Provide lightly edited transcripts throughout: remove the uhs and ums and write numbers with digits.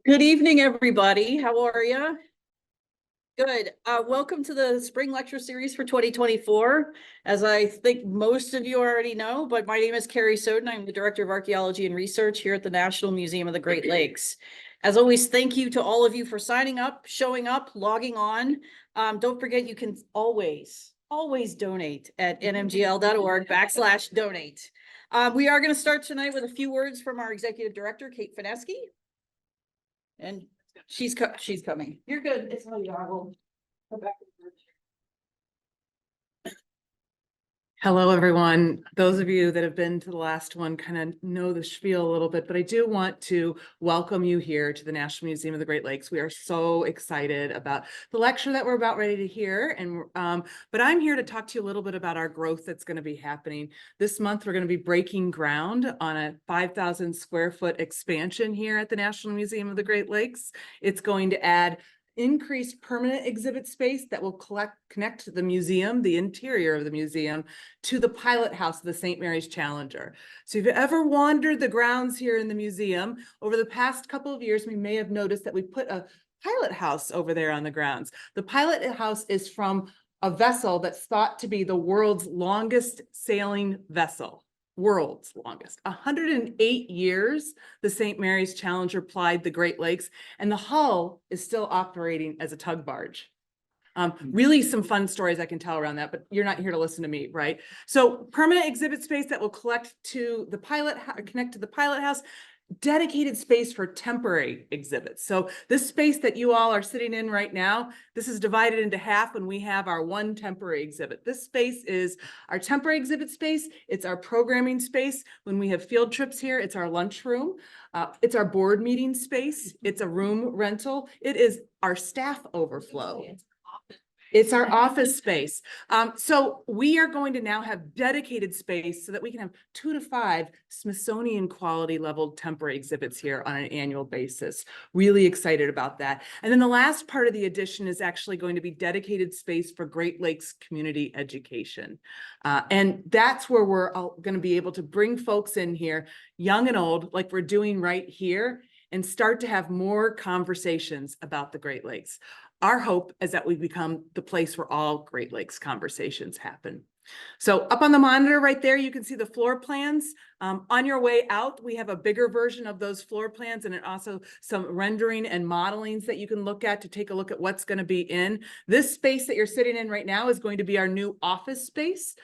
Good evening, everybody. How are you? Good. Welcome to the spring lecture series for 2024. As I think most of you already know, but my name is Carrie Soden. I'm the Director of Archaeology and Research here at the National Museum of the Great Lakes. As always, thank you to all of you for signing up, showing up, logging on. Don't forget, you can always donate at nmgl.org/donate. We are going to start tonight with a few words from our Executive Director, Kate Fineski. And she's coming. You're good. It's no yargle. Go back. Hello, everyone. Those of you that have been to the last one kind of know the spiel a little bit, but I do want to welcome you here to the National Museum of the Great Lakes. We are so excited about the lecture that we're about ready to hear. But I'm here to talk to you a little bit about our growth that's going to be happening. This month, we're going to be breaking ground on a 5,000 square foot expansion here at the National Museum of the Great Lakes. It's going to add increased permanent exhibit space that will connect the museum, the interior of the museum, to the pilot house of the St. Mary's Challenger. So if you ever wandered the grounds here in the museum, over the past couple of years, we may have noticed that we put a pilot house over there on the grounds. The pilot house is from a vessel that's thought to be the world's longest sailing vessel. World's longest. 108 years, the St. Mary's Challenger plied the Great Lakes, and the hull is still operating as a tug barge. Really some fun stories I can tell around that, but you're not here to listen to me, right? So permanent exhibit space that will connect to the pilot house, dedicated space for temporary exhibits. So this space that you all are sitting in right now, this is divided into half when we have our one temporary exhibit. This space is our temporary exhibit space. It's our programming space. When we have field trips here, it's our lunchroom. It's our board meeting space. It's a room rental. It is our staff overflow. It's our office space. So we are going to now have dedicated space so that we can have 2 to 5 Smithsonian quality level temporary exhibits here on an annual basis. Really excited about that. And then the last part of the addition is actually going to be dedicated space for Great Lakes community education. And that's where we're going to be able to bring folks in here, young and old, like we're doing right here, and start to have more conversations about the Great Lakes. Our hope is that we become the place where all Great Lakes conversations happen. So up on the monitor right there, you can see the floor plans. On your way out, we have a bigger version of those floor plans and also some rendering and modelings that you can look at to take a look at what's going to be in. This space that you're sitting in right now is going to be our new office space.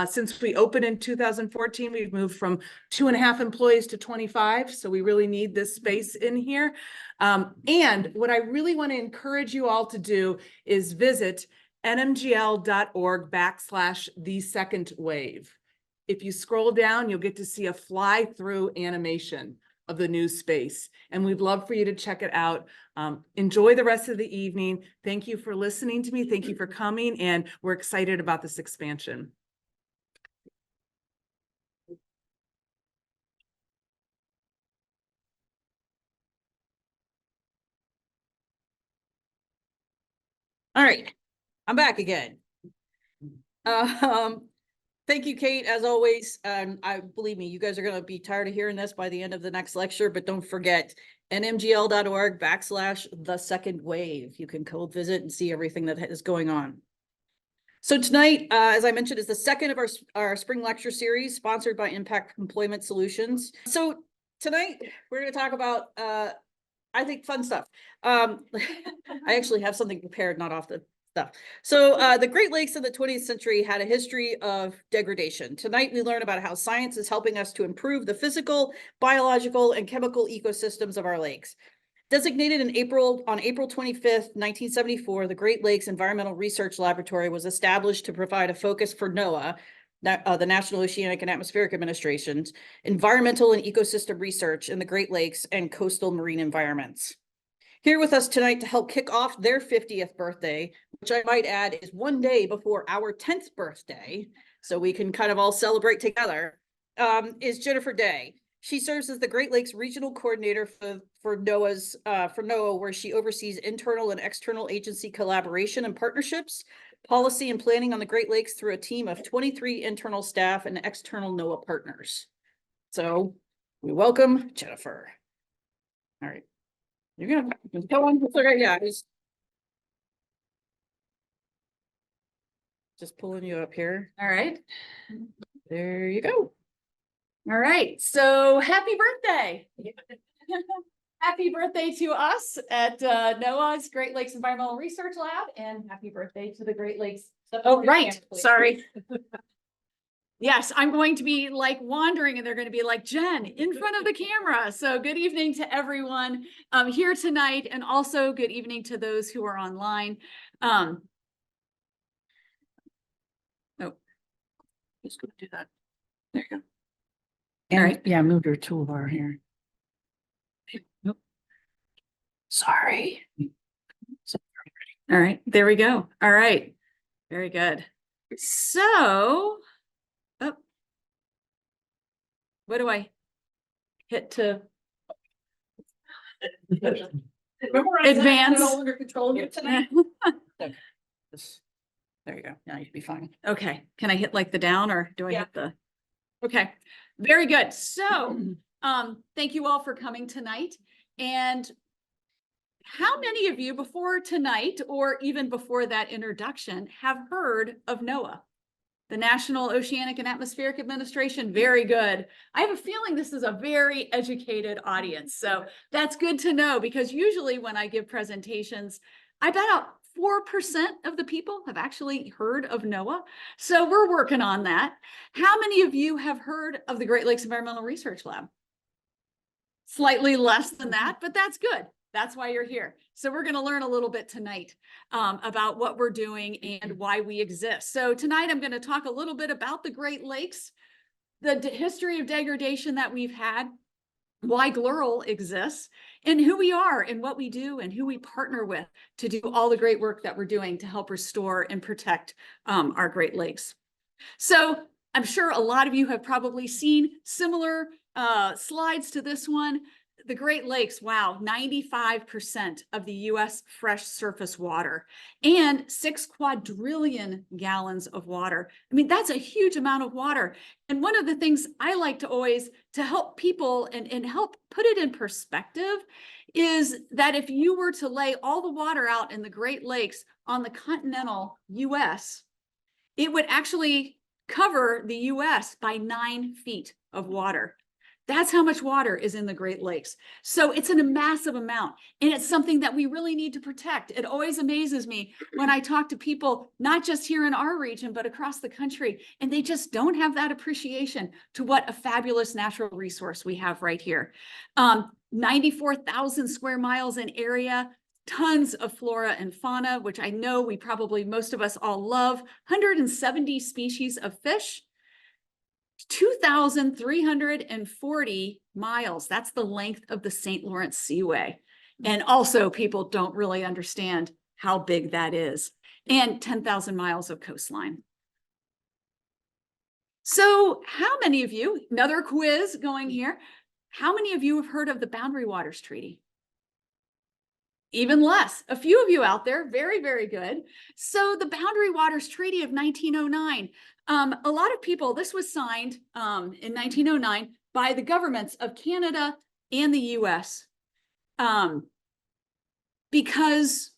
Since we opened in 2014, we've moved from 2.5 employees to 25. So we really need this space in here. And what I really want to encourage you all to do is visit nmgl.org/thesecondwave. If you scroll down, you'll get to see a fly-through animation of the new space. And we'd love for you to check it out. Enjoy the rest of the evening. Thank you for listening to me. Thank you for coming. And we're excited about this expansion. All right, I'm back again. Thank you, Kate, as always. I believe me, you guys are going to be tired of hearing this by the end of the next lecture, but don't forget nmgl.org/thesecondwave. You can go visit and see everything that is going on. So tonight, as I mentioned, is the second of our spring lecture series sponsored by Impact Employment Solutions. So tonight we're going to talk about, I think, fun stuff. I actually have something prepared, not off the stuff. So the Great Lakes in the 20th century had a history of degradation. Tonight, we learn about how science is helping us to improve the physical, biological, and chemical ecosystems of our lakes. Designated on April 25th, 1974, the Great Lakes Environmental Research Laboratory was established to provide a focus for NOAA, the National Oceanic and Atmospheric Administration's environmental and ecosystem research in the Great Lakes and coastal marine environments. Here with us tonight to help kick off their 50th birthday, which I might add is one day before our 10th birthday, so we can kind of all celebrate together, is Jennifer Day. She serves as the Great Lakes Regional Coordinator for NOAA, where she oversees internal and external agency collaboration and partnerships, policy and planning on the Great Lakes through a team of 23 internal staff and external NOAA partners. So we welcome Jennifer. All right. You're gonna go on. It's okay. Yeah. Just pulling you up here. All right. There you go. All right. So happy birthday. Happy birthday to us at NOAA's Great Lakes Environmental Research Lab, and happy birthday to the Great Lakes. Oh, right. Sorry. Yes, I'm going to be like wandering and they're going to be like, Jen, in front of the camera. So good evening to everyone here tonight, and also good evening to those who are online. Oh, Just gonna do that. There you go. All And right. yeah, move your toolbar here. Nope. Sorry. All right, there we go. All right, very good. So, oh, what do I hit to advance? Under control here tonight. There you go. Now you'd be fine. Okay, can I hit like the down, or do I hit the? Okay, very good. So, thank you all for coming tonight. And how many of you before tonight, or even before that introduction, have heard of NOAA, the National Oceanic and Atmospheric Administration? Very good. I have a feeling this is a very educated audience. So that's good to know, because usually when I give presentations, I bet out 4% of the people have actually heard of NOAA. So we're working on that. How many of you have heard of the Great Lakes Environmental Research Lab? Slightly less than that, but that's good. That's why you're here. So we're going to learn a little bit tonight about what we're doing and why we exist. So tonight I'm going to talk a little bit about the Great Lakes, the history of degradation that we've had, why GLERL exists, and who we are and what we do and who we partner with to do all the great work that we're doing to help restore and protect our Great Lakes. So I'm sure a lot of you have probably seen similar slides to this one. The Great Lakes, wow, 95% of the US fresh surface water and 6 quadrillion gallons of water. I mean, that's a huge amount of water. And one of the things I like to always to help people and help put it in perspective is that if you were to lay all the water out in the Great Lakes on the continental US, it would actually cover the US by 9 feet of water. That's how much water is in the Great Lakes. So it's a massive amount, and it's something that we really need to protect. It always amazes me when I talk to people, not just here in our region, but across the country, and they just don't have that appreciation to what a fabulous natural resource we have right here. 94,000 square miles in area, tons of flora and fauna, which I know we probably, most of us all love, 170 species of fish, 2,340 miles. That's the length of the St. Lawrence Seaway. And also people don't really understand how big that is. And 10,000 miles of coastline. So how many of you, another quiz going here, how many of you have heard of the Boundary Waters Treaty? Even less. A few of you out there. Very, very good. So the Boundary Waters Treaty of 1909, a lot of people, this was signed in 1909 by the governments of Canada and the US because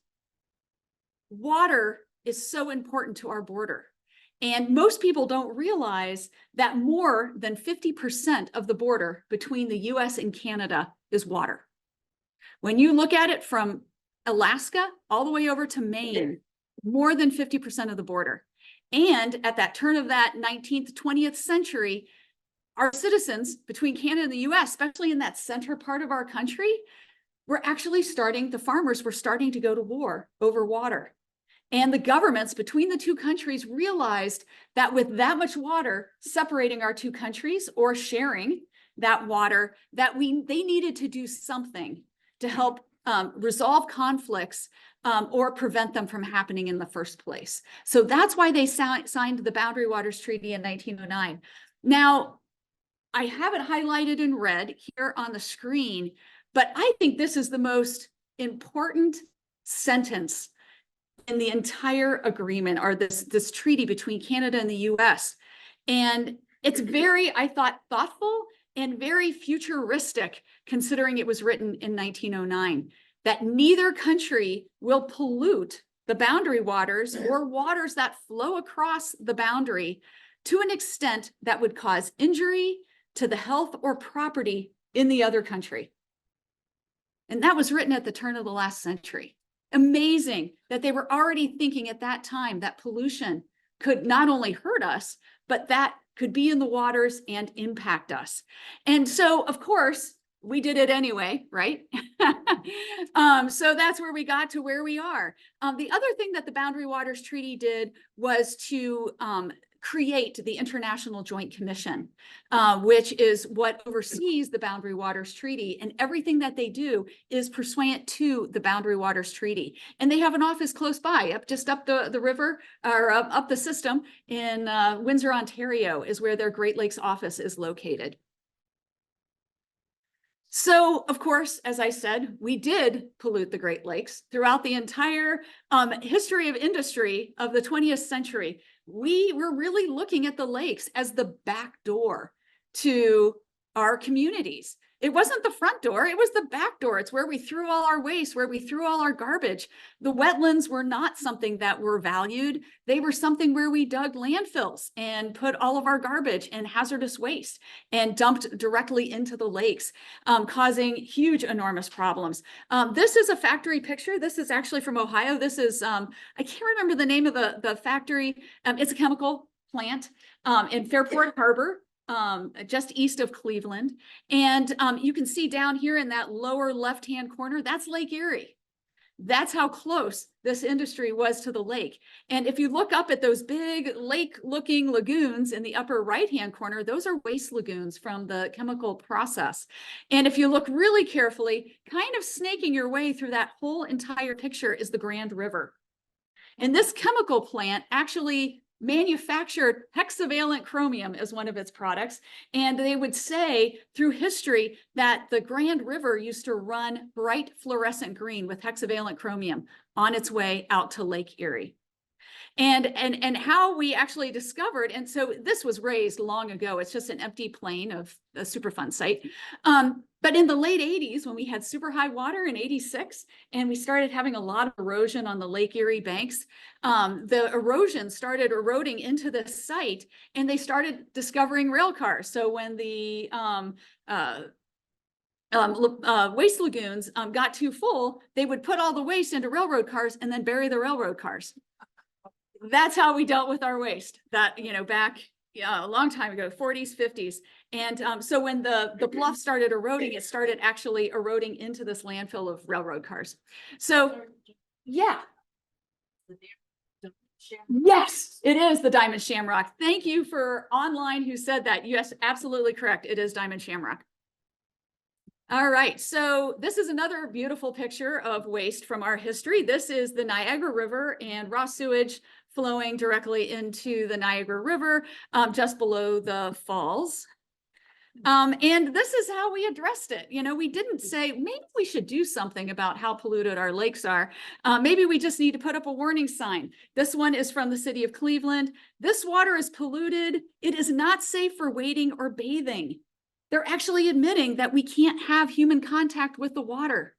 water is so important to our border. And most people don't realize that more than 50% of the border between the US and Canada is water. When you look at it from Alaska all the way over to Maine, more than 50% of the border. And at that turn of that 19th, 20th century, our citizens between Canada and the US, especially in that center part of our country, were actually the farmers were starting to go to war over water. And the governments between the two countries realized that with that much water separating our two countries or sharing that water, that they needed to do something to help resolve conflicts or prevent them from happening in the first place. So that's why they signed the Boundary Waters Treaty in 1909. Now, I have it highlighted in red here on the screen, but I think this is the most important sentence in the entire agreement, or this treaty between Canada and the US. And it's very, I thought, thoughtful and very futuristic, considering it was written in 1909. that neither country will pollute the boundary waters or waters that flow across the boundary to an extent that would cause injury to the health or property in the other country. And that was written at the turn of the last century. Amazing that they were already thinking at that time that pollution could not only hurt us, but that could be in the waters and impact us. And so, of course, we did it anyway, right? So that's where we got to where we are. The other thing that the Boundary Waters Treaty did was to create the International Joint Commission, which is what oversees the Boundary Waters Treaty, and everything that they do is pursuant to the Boundary Waters Treaty. And they have an office close by, just up the river, or up the system in Windsor, Ontario, is where their Great Lakes office is located. So, of course, as I said, we did pollute the Great Lakes throughout the entire history of industry of the 20th century. We were really looking at the lakes as the back door to our communities. It wasn't the front door, it was the back door. It's where we threw all our waste, where we threw all our garbage. The wetlands were not something that were valued. They were something where we dug landfills and put all of our garbage and hazardous waste and dumped directly into the lakes, causing huge, enormous problems. This is a factory picture. This is actually from Ohio. This is, I can't remember the name of the factory. It's a chemical plant in Fairport Harbor, just east of Cleveland. And you can see down here in that lower left-hand corner, that's Lake Erie. That's how close this industry was to the lake. And if you look up at those big lake-looking lagoons in the upper right-hand corner, those are waste lagoons from the chemical process. And if you look really carefully, kind of snaking your way through that whole entire picture is the Grand River. And this chemical plant actually manufactured hexavalent chromium as one of its products. And they would say through history that the Grand River used to run bright fluorescent green with hexavalent chromium on its way out to Lake Erie. And how we actually discovered, and so this was raised long ago, it's just an empty plain of a Superfund site. But in the late 80s, when we had super high water in 86, and we started having a lot of erosion on the Lake Erie banks, the erosion started eroding into this site, and they started discovering rail cars. So when the waste lagoons got too full, they would put all the waste into railroad cars and then bury the railroad cars. That's how we dealt with our waste, that, back a long time ago, 40s, 50s. And so when the bluff started eroding, it started actually eroding into this landfill of railroad cars. So, yeah. Yes, it is the diamond shamrock. Thank you for online who said that. Yes, absolutely correct. It is diamond shamrock. All right, so this is another beautiful picture of waste from our history. This is the Niagara River and raw sewage flowing directly into the Niagara River, just below the falls. And this is how we addressed it. We didn't say, maybe we should do something about how polluted our lakes are. Maybe we just need to put up a warning sign. This one is from the city of Cleveland. This water is polluted. It is not safe for wading or bathing. They're actually admitting that we can't have human contact with the water.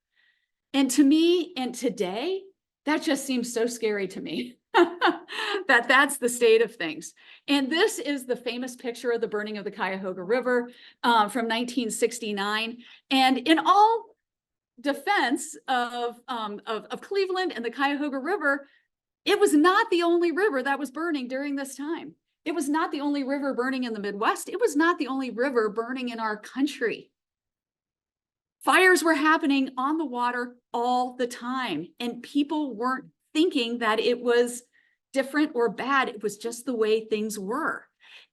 And to me, and today, that just seems so scary to me, that that's the state of things. And this is the famous picture of the burning of the Cuyahoga River from 1969. And in all defense of Cleveland and the Cuyahoga River, it was not the only river that was burning during this time. It was not the only river burning in the Midwest. It was not the only river burning in our country. Fires were happening on the water all the time, and people weren't thinking that it was different or bad. It was just the way things were.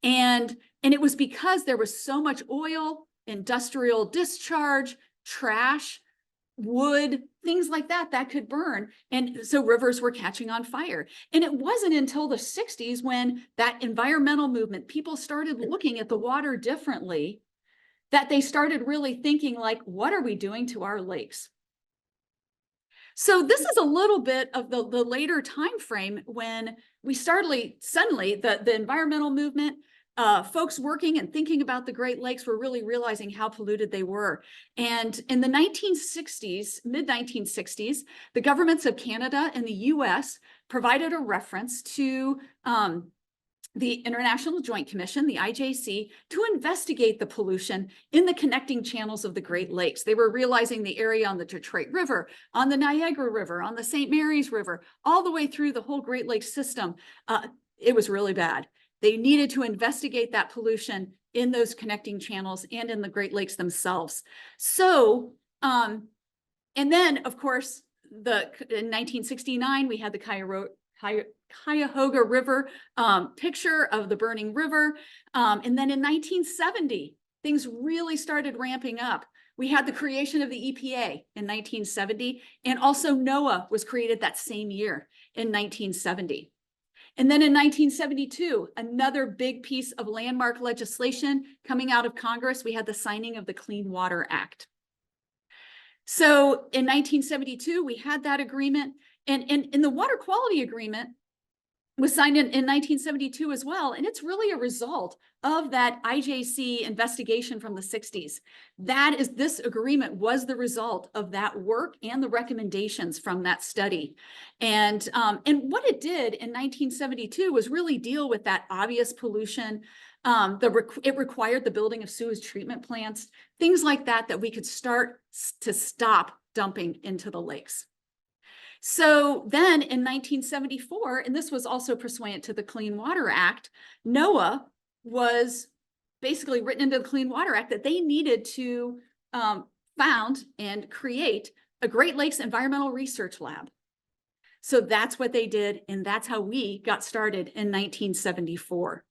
And it was because there was so much oil, industrial discharge, trash, wood, things like that could burn. And so rivers were catching on fire. And it wasn't until the 60s when that environmental movement, people started looking at the water differently, that they started really thinking like, what are we doing to our lakes? So this is a little bit of the later time frame when we started suddenly the environmental movement, folks working and thinking about the Great Lakes were really realizing how polluted they were. And in the 1960s, mid-1960s, the governments of Canada and the US provided a reference to the International Joint Commission, the IJC, to investigate the pollution in the connecting channels of the Great Lakes. They were realizing the area on the Detroit River, on the Niagara River, on the St. Mary's River, all the way through the whole Great Lakes system. It was really bad. They needed to investigate that pollution in those connecting channels and in the Great Lakes themselves. So, and then of course, in 1969, we had the Cuyahoga River picture of the burning river. And then in 1970, things really started ramping up. We had the creation of the EPA in 1970, and also NOAA was created that same year in 1970. And then in 1972, another big piece of landmark legislation coming out of Congress, we had the signing of the Clean Water Act. So in 1972, we had that agreement, and the water quality agreement was signed in 1972 as well. And it's really a result of that IJC investigation from the 60s. This agreement was the result of that work and the recommendations from that study. And what it did in 1972 was really deal with that obvious pollution. It required the building of sewage treatment plants, things like that we could start to stop dumping into the lakes. So then in 1974, and this was also pursuant to the Clean Water Act, NOAA was basically written into the Clean Water Act that they needed to found and create a Great Lakes Environmental Research Lab. So that's what they did, and that's how we got started in 1974.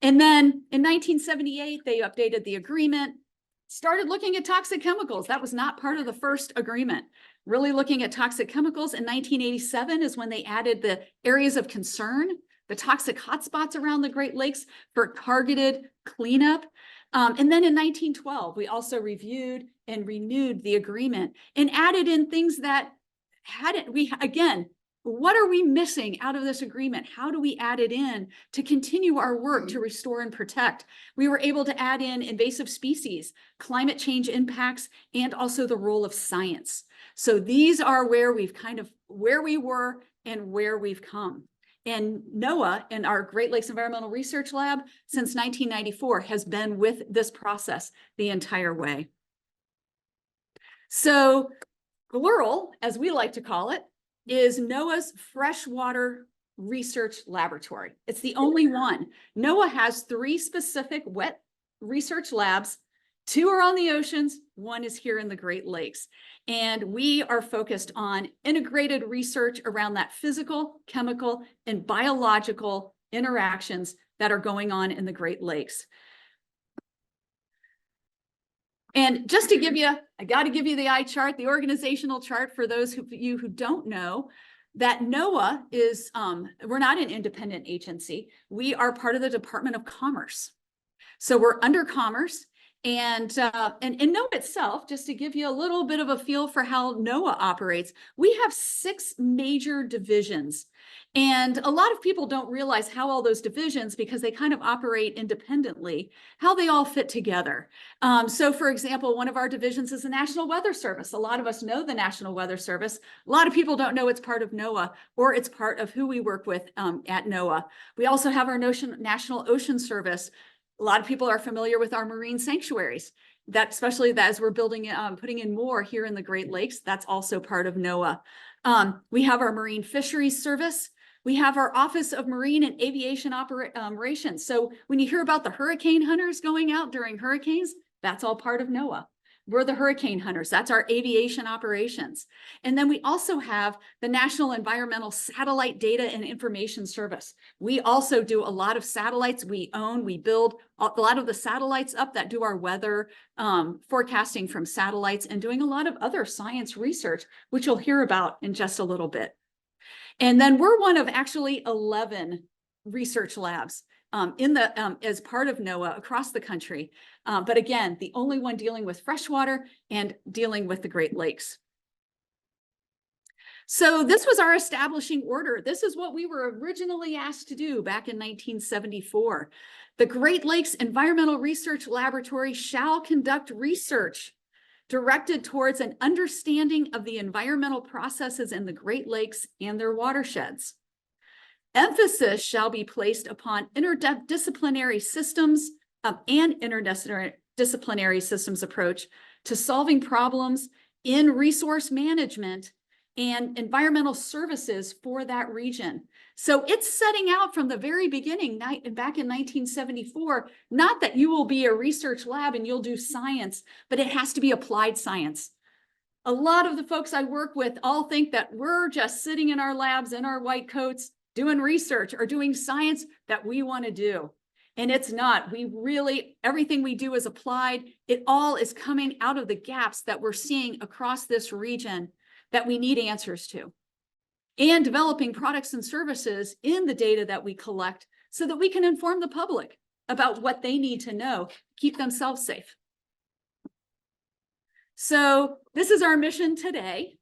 And then in 1978, they updated the agreement, started looking at toxic chemicals. That was not part of the first agreement. Really looking at toxic chemicals. In 1987 is when they added the areas of concern, the toxic hotspots around the Great Lakes for targeted cleanup. And then in 1912, we also reviewed and renewed the agreement and added in things that again, what are we missing out of this agreement? How do we add it in to continue our work to restore and protect? We were able to add in invasive species, climate change impacts, and also the role of science. So these are where where we were and where we've come. And NOAA and our Great Lakes Environmental Research Lab since 1994 has been with this process the entire way. So GLERL, as we like to call it, is NOAA's freshwater research laboratory. It's the only one. NOAA has 3 specific wet research labs. 2 are on the oceans, 1 is here in the Great Lakes. And we are focused on integrated research around that physical, chemical, and biological interactions that are going on in the Great Lakes. And just to give you, I got to give you the eye chart, the organizational chart for those of you who don't know, that NOAA is, we're not an independent agency. We are part of the Department of Commerce. So we're under Commerce. And NOAA itself, just to give you a little bit of a feel for how NOAA operates, we have 6 major divisions. And a lot of people don't realize how all those divisions, because they kind of operate independently, how they all fit together. So for example, one of our divisions is the National Weather Service. A lot of us know the National Weather Service. A lot of people don't know it's part of NOAA, or it's part of who we work with at NOAA. We also have our National Ocean Service. A lot of people are familiar with our marine sanctuaries, especially as we're building, putting in more here in the Great Lakes. That's also part of NOAA. We have our Marine Fisheries Service. We have our Office of Marine and Aviation Operations. So when you hear about the hurricane hunters going out during hurricanes, that's all part of NOAA. We're the hurricane hunters. That's our aviation operations. And then we also have the National Environmental Satellite Data and Information Service. We also do a lot of satellites we own. We build a lot of the satellites up that do our weather forecasting from satellites, and doing a lot of other science research, which you'll hear about in just a little bit. And then we're one of actually 11 research labs as part of NOAA across the country. But again, the only one dealing with freshwater and dealing with the Great Lakes. So this was our establishing order. This is what we were originally asked to do back in 1974. The Great Lakes Environmental Research Laboratory shall conduct research directed towards an understanding of the environmental processes in the Great Lakes and their watersheds. Emphasis shall be placed upon interdisciplinary systems and interdisciplinary systems approach to solving problems in resource management and environmental services for that region. So it's setting out from the very beginning, back in 1974, not that you will be a research lab and you'll do science, but it has to be applied science. A lot of the folks I work with all think that we're just sitting in our labs in our white coats doing research or doing science that we want to do. And it's not. We really, everything we do is applied. It all is coming out of the gaps that we're seeing across this region that we need answers to, and developing products and services in the data that we collect so that we can inform the public about what they need to know, keep themselves safe. So this is our mission today.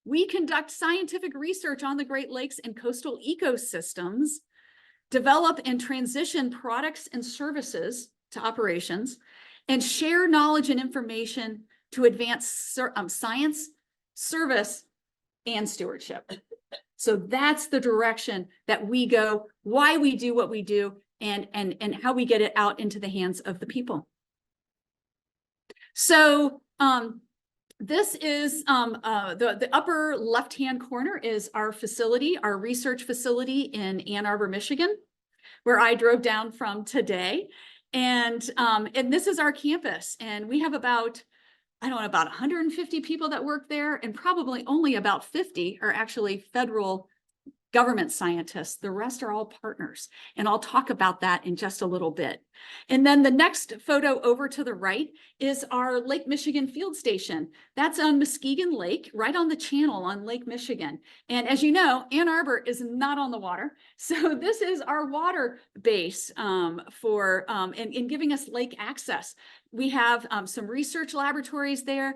We conduct scientific research on the Great Lakes and coastal ecosystems, develop and transition products and services to operations, and share knowledge and information to advance science, service, and stewardship. So that's the direction that we go, why we do what we do, and how we get it out into the hands of the people. So this is the upper left-hand corner is our facility, our research facility in Ann Arbor, Michigan, where I drove down from today. And this is our campus. And we have about 150 people that work there, and probably only about 50 are actually federal government scientists. The rest are all partners. And I'll talk about that in just a little bit. And then the next photo over to the right is our Lake Michigan field station. That's on Muskegon Lake, right on the channel on Lake Michigan. And as you know, Ann Arbor is not on the water. So this is our water base in giving us lake access. We have some research laboratories there.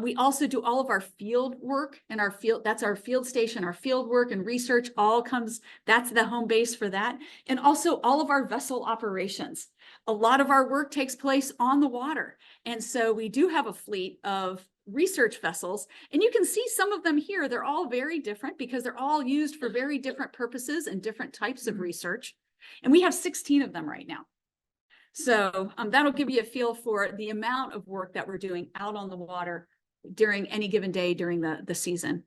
We also do all of our field work and that's our field station, our field work and research that's the home base for that. And also all of our vessel operations. A lot of our work takes place on the water. And so we do have a fleet of research vessels, and you can see some of them here. They're all very different because they're all used for very different purposes and different types of research. And we have 16 of them right now. So that'll give you a feel for the amount of work that we're doing out on the water during any given day during the season.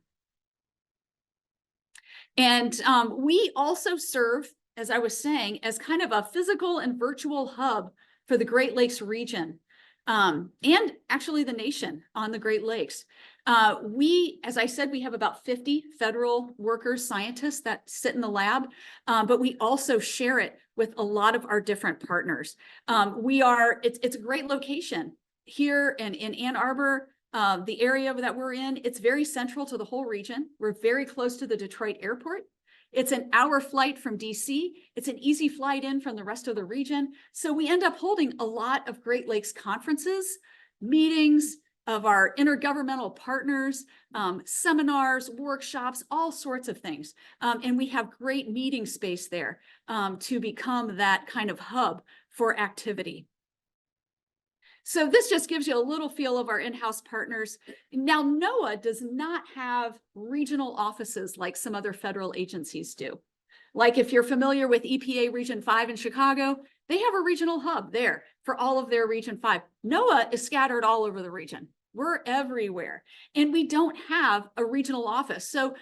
And we also serve, as I was saying, as kind of a physical and virtual hub for the Great Lakes region and actually the nation on the Great Lakes. As I said, we have about 50 federal workers, scientists that sit in the lab, but we also share it with a lot of our different partners. It's a great location here in Ann Arbor. The area that we're in, it's very central to the whole region. We're very close to the Detroit airport. It's an hour flight from DC. It's an easy flight in from the rest of the region. So we end up holding a lot of Great Lakes conferences, meetings of our intergovernmental partners, seminars, workshops, all sorts of things. And we have great meeting space there to become that kind of hub for activity. So this just gives you a little feel of our in-house partners. Now, NOAA does not have regional offices like some other federal agencies do. Like if you're familiar with EPA Region 5 in Chicago, they have a regional hub there for all of their Region 5. NOAA is scattered all over the region. We're everywhere. And we don't have a regional office. So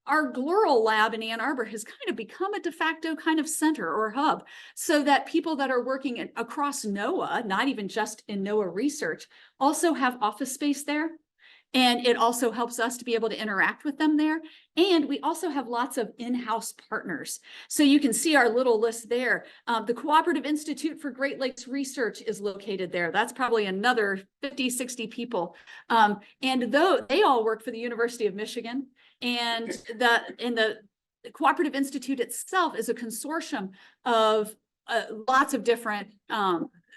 our GLERL lab in Ann Arbor has kind of become a de facto kind of center or hub so that people that are working across NOAA, not even just in NOAA research, also have office space there. And it also helps us to be able to interact with them there. And we also have lots of in-house partners. So you can see our little list there. The Cooperative Institute for Great Lakes Research is located there. That's probably another 50, 60 people. And though they all work for the University of Michigan, and the Cooperative Institute itself is a consortium of lots of different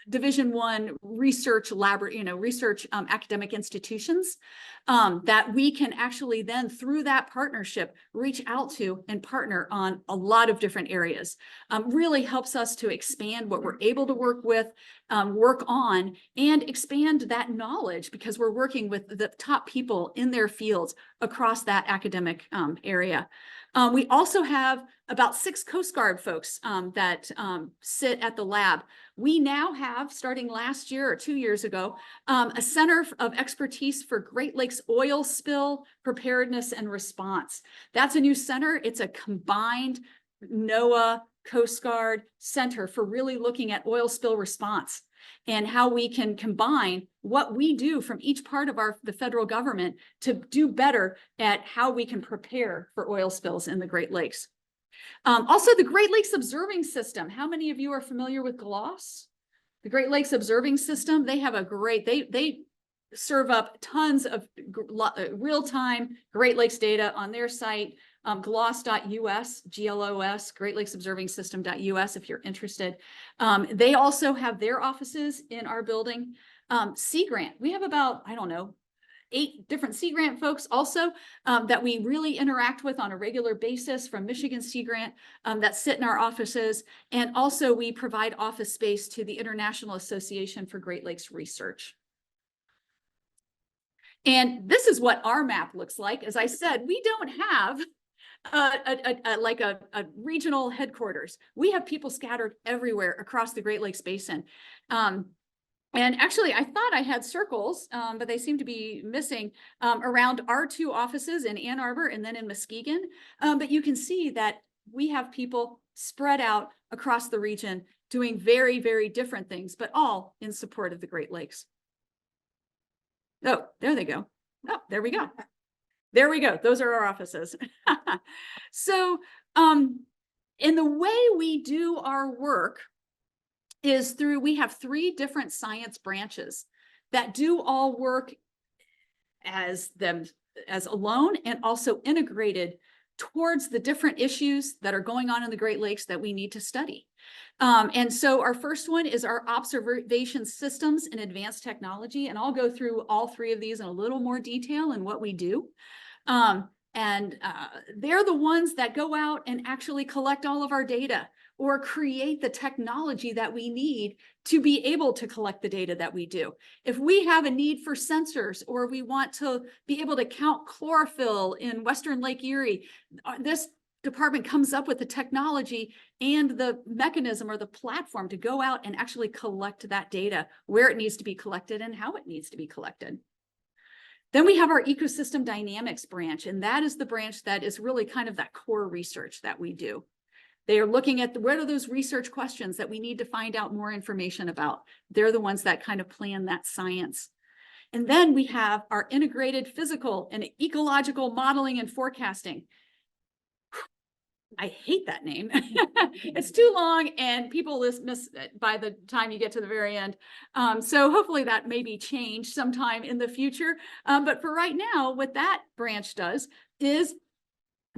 Division I research research academic institutions that we can actually then through that partnership reach out to and partner on a lot of different areas. Really helps us to expand what we're able to work with, work on, and expand that knowledge because we're working with the top people in their fields across that academic area. We also have about 6 Coast Guard folks that sit at the lab. We now have, starting last year or 2 years ago, a Center of Expertise for Great Lakes Oil Spill Preparedness and Response. That's a new center. It's a combined NOAA Coast Guard center for really looking at oil spill response and how we can combine what we do from each part of the federal government to do better at how we can prepare for oil spills in the Great Lakes. Also, the Great Lakes Observing System. How many of you are familiar with GLOS? The Great Lakes Observing System, they have a great, they serve up tons of real-time Great Lakes data on their site, GLOS.us, GLOS, Great Lakes Observing System.us, if you're interested. They also have their offices in our building. Sea Grant, we have about, I don't know, 8 different Sea Grant folks also that we really interact with on a regular basis from Michigan Sea Grant that sit in our offices. And also we provide office space to the International Association for Great Lakes Research. And this is what our map looks like. As I said, we don't have a regional headquarters. We have people scattered everywhere across the Great Lakes Basin. And actually, I thought I had circles, but they seem to be missing around our 2 offices in Ann Arbor and then in Muskegon. But you can see that we have people spread out across the region doing very, very different things, but all in support of the Great Lakes. Oh, there they go. Oh, there we go. There we go. Those are our offices. So, in the way we do our work is through, we have 3 different science branches that do all work as alone and also integrated towards the different issues that are going on in the Great Lakes that we need to study. And so our first one is our observation systems and advanced technology. And I'll go through all 3 of these in a little more detail in what we do. They're the ones that go out and actually collect all of our data or create the technology that we need to be able to collect the data that we do. If we have a need for sensors or we want to be able to count chlorophyll in Western Lake Erie, this department comes up with the technology and the mechanism or the platform to go out and actually collect that data, where it needs to be collected and how it needs to be collected. Then we have our ecosystem dynamics branch, and that is the branch that is really kind of that core research that we do. They are looking at what are those research questions that we need to find out more information about. They're the ones that kind of plan that science. And then we have our integrated physical and ecological modeling and forecasting. I hate that name. It's too long and people miss it by the time you get to the very end. So hopefully that may be changed sometime in the future. But for right now, what that branch does is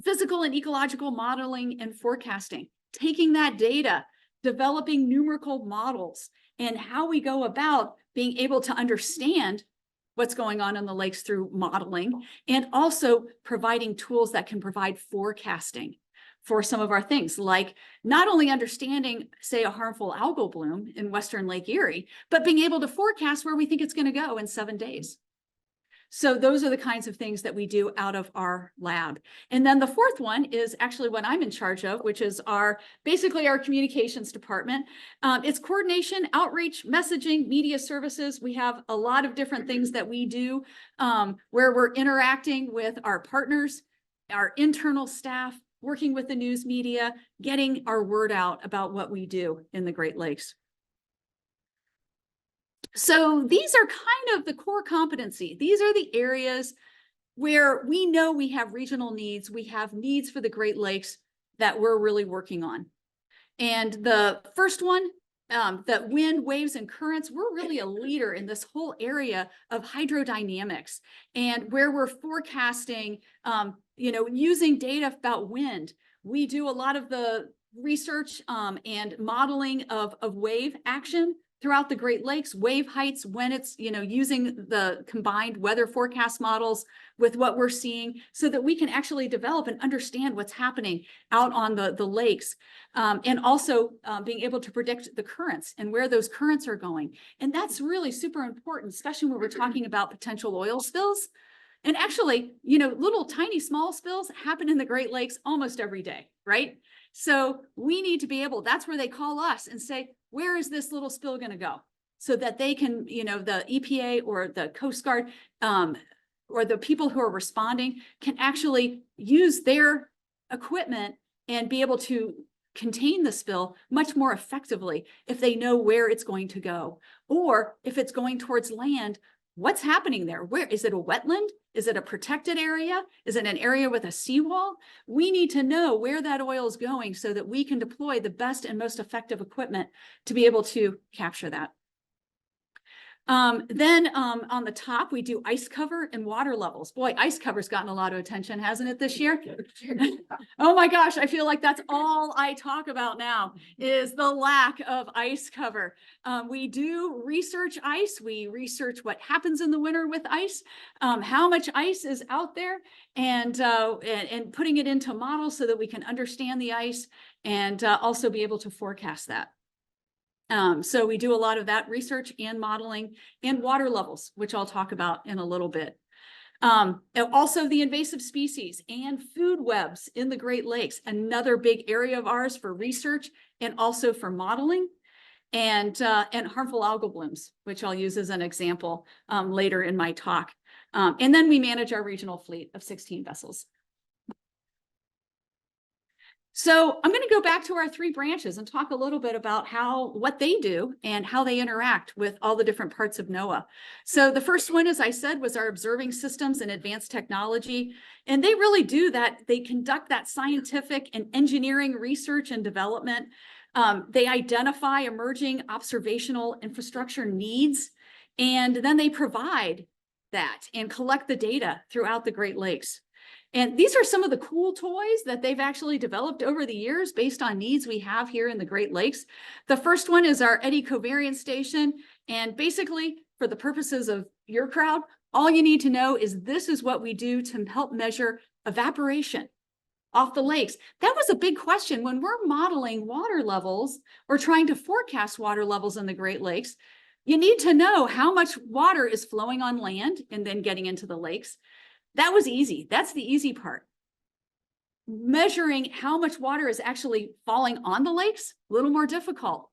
physical and ecological modeling and forecasting, taking that data, developing numerical models, and how we go about being able to understand what's going on in the lakes through modeling, and also providing tools that can provide forecasting for some of our things, like not only understanding, say, a harmful algal bloom in Western Lake Erie, but being able to forecast where we think it's going to go in 7 days. So those are the kinds of things that we do out of our lab. And then the 4th one is actually what I'm in charge of, which is basically our communications department. It's coordination, outreach, messaging, media services. We have a lot of different things that we do where we're interacting with our partners, our internal staff, working with the news media, getting our word out about what we do in the Great Lakes. So these are kind of the core competency. These are the areas where we know we have regional needs. We have needs for the Great Lakes that we're really working on. And the first one, the wind, waves, and currents, we're really a leader in this whole area of hydrodynamics and where we're forecasting, using data about wind. We do a lot of the research and modeling of wave action throughout the Great Lakes, wave heights, when it's, using the combined weather forecast models with what we're seeing, so that we can actually develop and understand what's happening out on the lakes. And also being able to predict the currents and where those currents are going. And that's really super important, especially when we're talking about potential oil spills. And actually, little tiny small spills happen in the Great Lakes almost every day, right? So we need to be able, that's where they call us and say, where is this little spill going to go? So that they can, the EPA or the Coast Guard or the people who are responding can actually use their equipment and be able to contain the spill much more effectively if they know where it's going to go. Or if it's going towards land, what's happening there? Where is it? A wetland? Is it a protected area? Is it an area with a seawall? We need to know where that oil is going so that we can deploy the best and most effective equipment to be able to capture that. Then on the top, we do ice cover and water levels. Boy, ice cover's gotten a lot of attention, hasn't it, this year? Oh my gosh, I feel like that's all I talk about now is the lack of ice cover. We do research ice. We research what happens in the winter with ice, how much ice is out there, and putting it into models so that we can understand the ice and also be able to forecast that. So we do a lot of that research and modeling and water levels, which I'll talk about in a little bit. And also the invasive species and food webs in the Great Lakes, another big area of ours for research and also for modeling, and harmful algal blooms, which I'll use as an example later in my talk. And then we manage our regional fleet of 16 vessels. So I'm going to go back to our 3 branches and talk a little bit about what they do and how they interact with all the different parts of NOAA. So the first one, as I said, was our observing systems and advanced technology. And they really do that. They conduct that scientific and engineering research and development. They identify emerging observational infrastructure needs, and then they provide that and collect the data throughout the Great Lakes. And these are some of the cool toys that they've actually developed over the years based on needs we have here in the Great Lakes. The first one is our eddy covariance station. And basically, for the purposes of your crowd, all you need to know is this is what we do to help measure evaporation off the lakes. That was a big question when we're modeling water levels or trying to forecast water levels in the Great Lakes. You need to know how much water is flowing on land and then getting into the lakes. That was easy. That's the easy part. Measuring how much water is actually falling on the lakes, a little more difficult.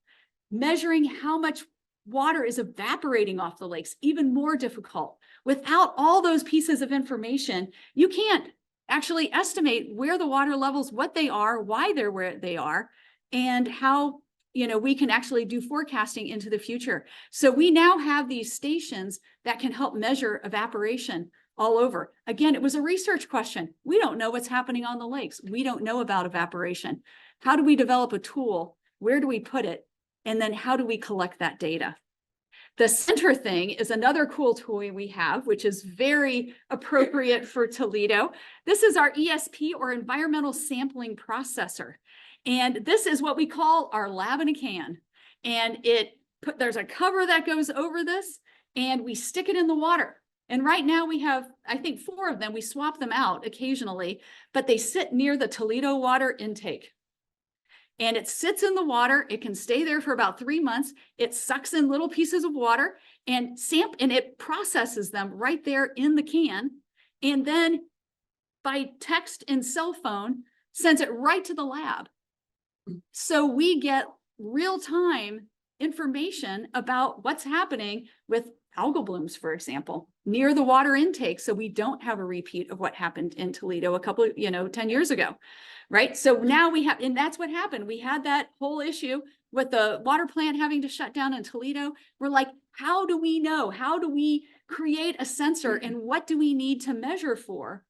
Measuring how much water is evaporating off the lakes, even more difficult. Without all those pieces of information, you can't actually estimate where the water levels, what they are, why they're where they are, and how we can actually do forecasting into the future. So we now have these stations that can help measure evaporation all over. Again, it was a research question. We don't know what's happening on the lakes. We don't know about evaporation. How do we develop a tool? Where do we put it? And then how do we collect that data? The center thing is another cool toy we have, which is very appropriate for Toledo. This is our ESP, or Environmental Sampling Processor. And this is what we call our lab in a can. And there's a cover that goes over this, and we stick it in the water. And right now we have, I think, 4 of them. We swap them out occasionally, but they sit near the Toledo water intake. And it sits in the water. It can stay there for about 3 months. It sucks in little pieces of water and it processes them right there in the can. And then by text and cell phone, sends it right to the lab. So we get real-time information about what's happening with algal blooms, for example, near the water intake. So we don't have a repeat of what happened in Toledo a couple, 10 years ago, right? So now we have, and that's what happened. We had that whole issue with the water plant having to shut down in Toledo. We're like, how do we know? How do we create a sensor, and what do we need to measure for?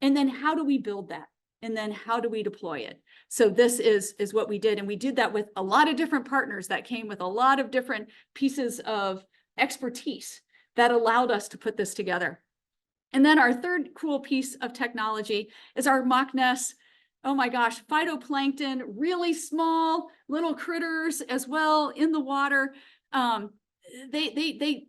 And then how do we build that? And then how do we deploy it? So this is what we did. And we did that with a lot of different partners that came with a lot of different pieces of expertise that allowed us to put this together. And then our third cool piece of technology is our mock nest. Oh my gosh, phytoplankton, really small little critters as well in the water. they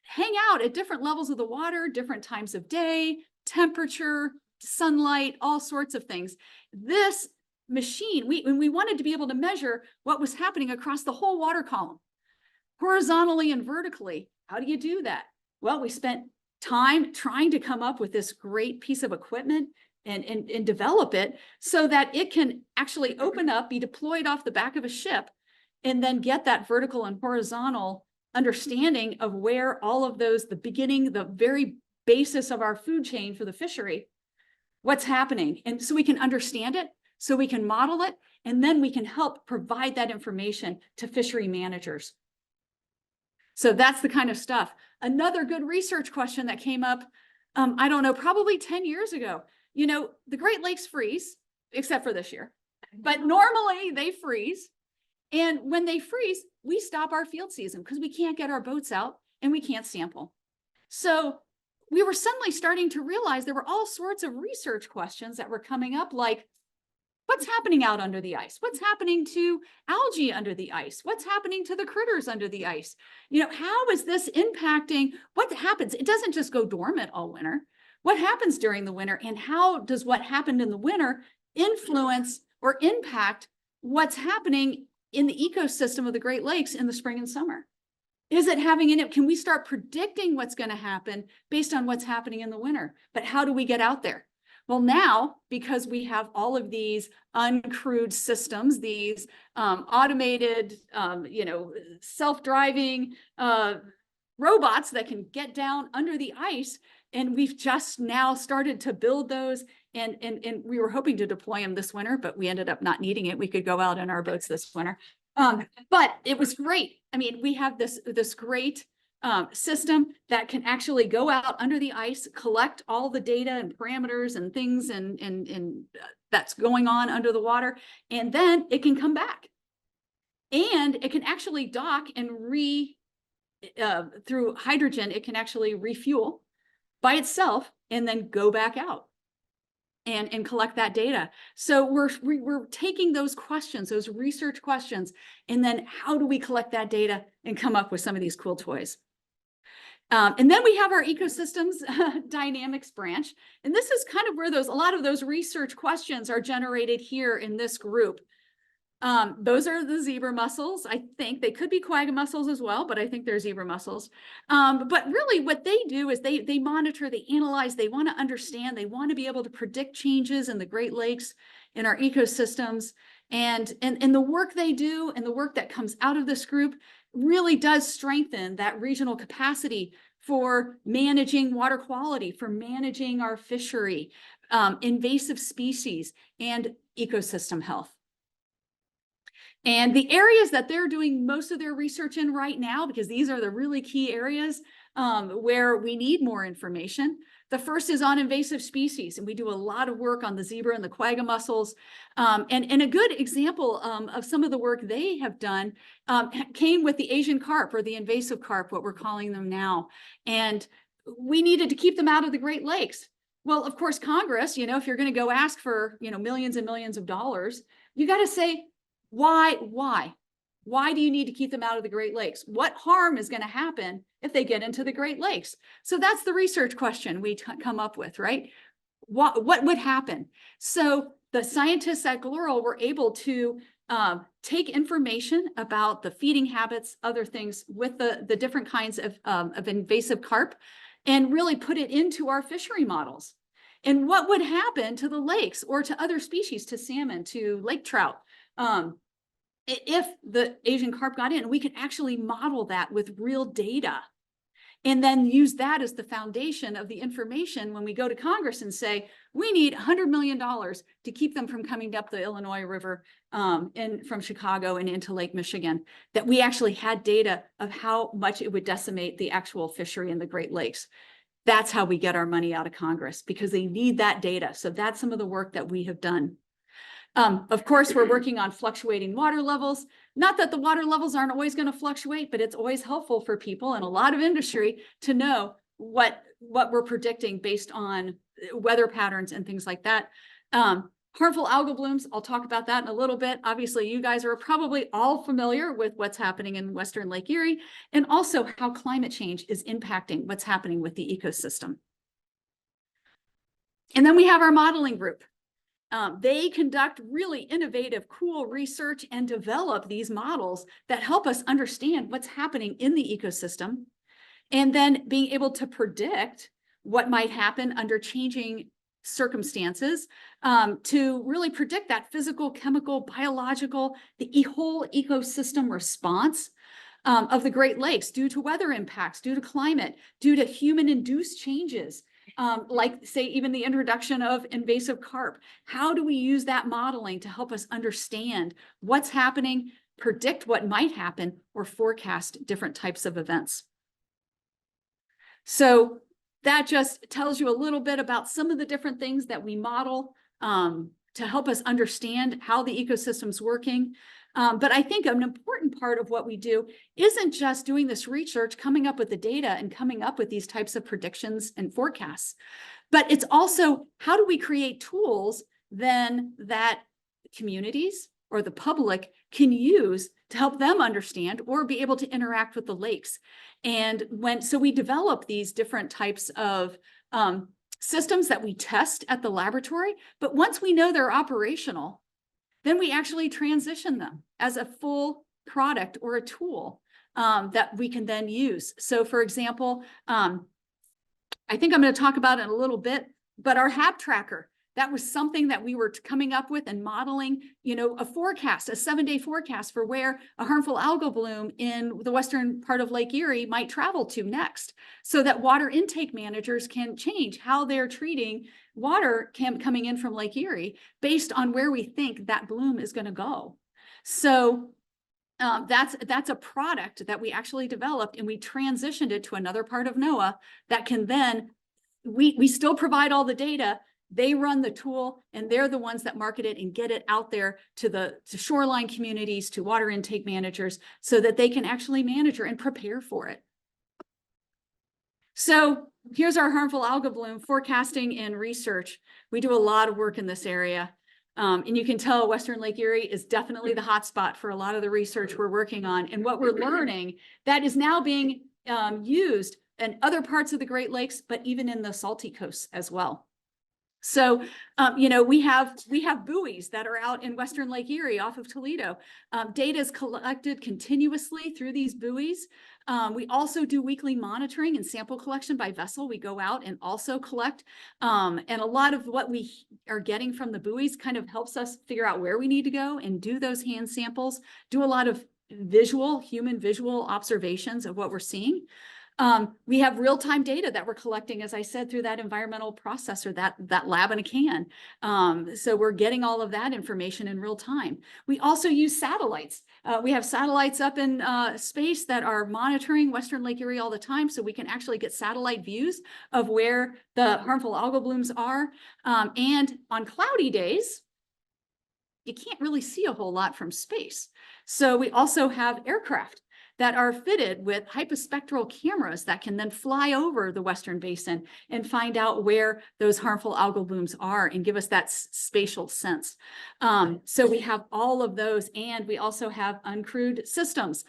hang out at different levels of the water, different times of day, temperature, sunlight, all sorts of things. This machine, we wanted to be able to measure what was happening across the whole water column, horizontally and vertically. How do you do that? Well, we spent time trying to come up with this great piece of equipment and develop it so that it can actually open up, be deployed off the back of a ship, and then get that vertical and horizontal understanding of where all of those, the beginning, the very basis of our food chain for the fishery, what's happening. And so we can understand it, so we can model it, and then we can help provide that information to fishery managers. So that's the kind of stuff. Another good research question that came up, I don't know, probably 10 years ago. You know, the Great Lakes freeze, except for this year, but normally they freeze. And when they freeze, we stop our field season because we can't get our boats out and we can't sample. So we were suddenly starting to realize there were all sorts of research questions that were coming up, like, what's happening out under the ice? What's happening to algae under the ice? What's happening to the critters under the ice? You know, how is this impacting? What happens? It doesn't just go dormant all winter. What happens during the winter, and how does what happened in the winter influence or impact what's happening in the ecosystem of the Great Lakes in the spring and summer? Is it having in it? Can we start predicting what's going to happen based on what's happening in the winter? But how do we get out there? Well, now, because we have all of these uncrewed systems, these automated, self-driving robots that can get down under the ice, and we've just now started to build those, and we were hoping to deploy them this winter, but we ended up not needing it. We could go out in our boats this winter. But it was great. I mean, we have this great system that can actually go out under the ice, collect all the data and parameters and things and that's going on under the water, and then it can come back. And it can actually dock and through hydrogen, it can actually refuel by itself and then go back out and collect that data. So we're taking those questions, those research questions, and then how do we collect that data and come up with some of these cool toys? And then we have our ecosystems dynamics branch. And this is kind of where a lot of those research questions are generated here in this group. Those are the zebra mussels. I think they could be quagga mussels as well, but I think they're zebra mussels. But really what they do is they monitor, they analyze, they want to understand, they want to be able to predict changes in the Great Lakes, in our ecosystems. And the work they do and the work that comes out of this group really does strengthen that regional capacity for managing water quality, for managing our fishery, invasive species, and ecosystem health. And the areas that they're doing most of their research in right now, because these are the really key areas where we need more information. The first is on invasive species, and we do a lot of work on the zebra and the quagga mussels. And a good example of some of the work they have done came with the Asian carp, or the invasive carp, what we're calling them now. And we needed to keep them out of the Great Lakes. Well, of course, Congress, if you're going to go ask for, millions and millions of dollars, you got to say, why? Why do you need to keep them out of the Great Lakes? What harm is going to happen if they get into the Great Lakes? So that's the research question we come up with, right? What would happen? So the scientists at GLERL were able to take information about the feeding habits, other things with the different kinds of invasive carp, and really put it into our fishery models. And what would happen to the lakes or to other species, to salmon, to lake trout, if the Asian carp got in? We could actually model that with real data and then use that as the foundation of the information when we go to Congress and say, we need $100 million to keep them from coming up the Illinois River from Chicago and into Lake Michigan, that we actually had data of how much it would decimate the actual fishery in the Great Lakes. That's how we get our money out of Congress, because they need that data. So that's some of the work that we have done. Of course, we're working on fluctuating water levels. Not that the water levels aren't always going to fluctuate, but it's always helpful for people and a lot of industry to know what we're predicting based on weather patterns and things like that. Harmful algal blooms, I'll talk about that in a little bit. Obviously, you guys are probably all familiar with what's happening in Western Lake Erie and also how climate change is impacting what's happening with the ecosystem. And then we have our modeling group. They conduct really innovative, cool research and develop these models that help us understand what's happening in the ecosystem, and then being able to predict what might happen under changing circumstances, to really predict that physical, chemical, biological, the whole ecosystem response of the Great Lakes due to weather impacts, due to climate, due to human-induced changes, like say even the introduction of invasive carp. How do we use that modeling to help us understand what's happening, predict what might happen, or forecast different types of events? So that just tells you a little bit about some of the different things that we model to help us understand how the ecosystem's working. But I think an important part of what we do isn't just doing this research, coming up with the data and coming up with these types of predictions and forecasts, but it's also how do we create tools then that communities or the public can use to help them understand or be able to interact with the lakes. And so we develop these different types of systems that we test at the laboratory, but once we know they're operational, then we actually transition them as a full product or a tool that we can then use. So for example, I think I'm going to talk about it in a little bit, but our HAB tracker, that was something that we were coming up with and modeling, a forecast, a 7-day forecast for where a harmful algal bloom in the western part of Lake Erie might travel to next, so that water intake managers can change how they're treating water coming in from Lake Erie based on where we think that bloom is going to go. So that's a product that we actually developed, and we transitioned it to another part of NOAA that can then, we still provide all the data. They run the tool, and they're the ones that market it and get it out there to shoreline communities, to water intake managers, so that they can actually manage and prepare for it. So here's our harmful algal bloom forecasting and research. We do a lot of work in this area. And you can tell Western Lake Erie is definitely the hotspot for a lot of the research we're working on. And what we're learning that is now being used in other parts of the Great Lakes, but even in the salty coasts as well. So, we have buoys that are out in Western Lake Erie off of Toledo. Data is collected continuously through these buoys. We also do weekly monitoring and sample collection by vessel. We go out and also collect. And a lot of what we are getting from the buoys kind of helps us figure out where we need to go and do those hand samples, do a lot of human visual observations of what we're seeing. We have real-time data that we're collecting, as I said, through that environmental processor, that lab in a can. So we're getting all of that information in real time. We also use satellites. We have satellites up in space that are monitoring Western Lake Erie all the time, so we can actually get satellite views of where the harmful algal blooms are. And on cloudy days, you can't really see a whole lot from space. So we also have aircraft that are fitted with hyperspectral cameras that can then fly over the Western Basin and find out where those harmful algal blooms are and give us that spatial sense. So we have all of those, and we also have uncrewed systems.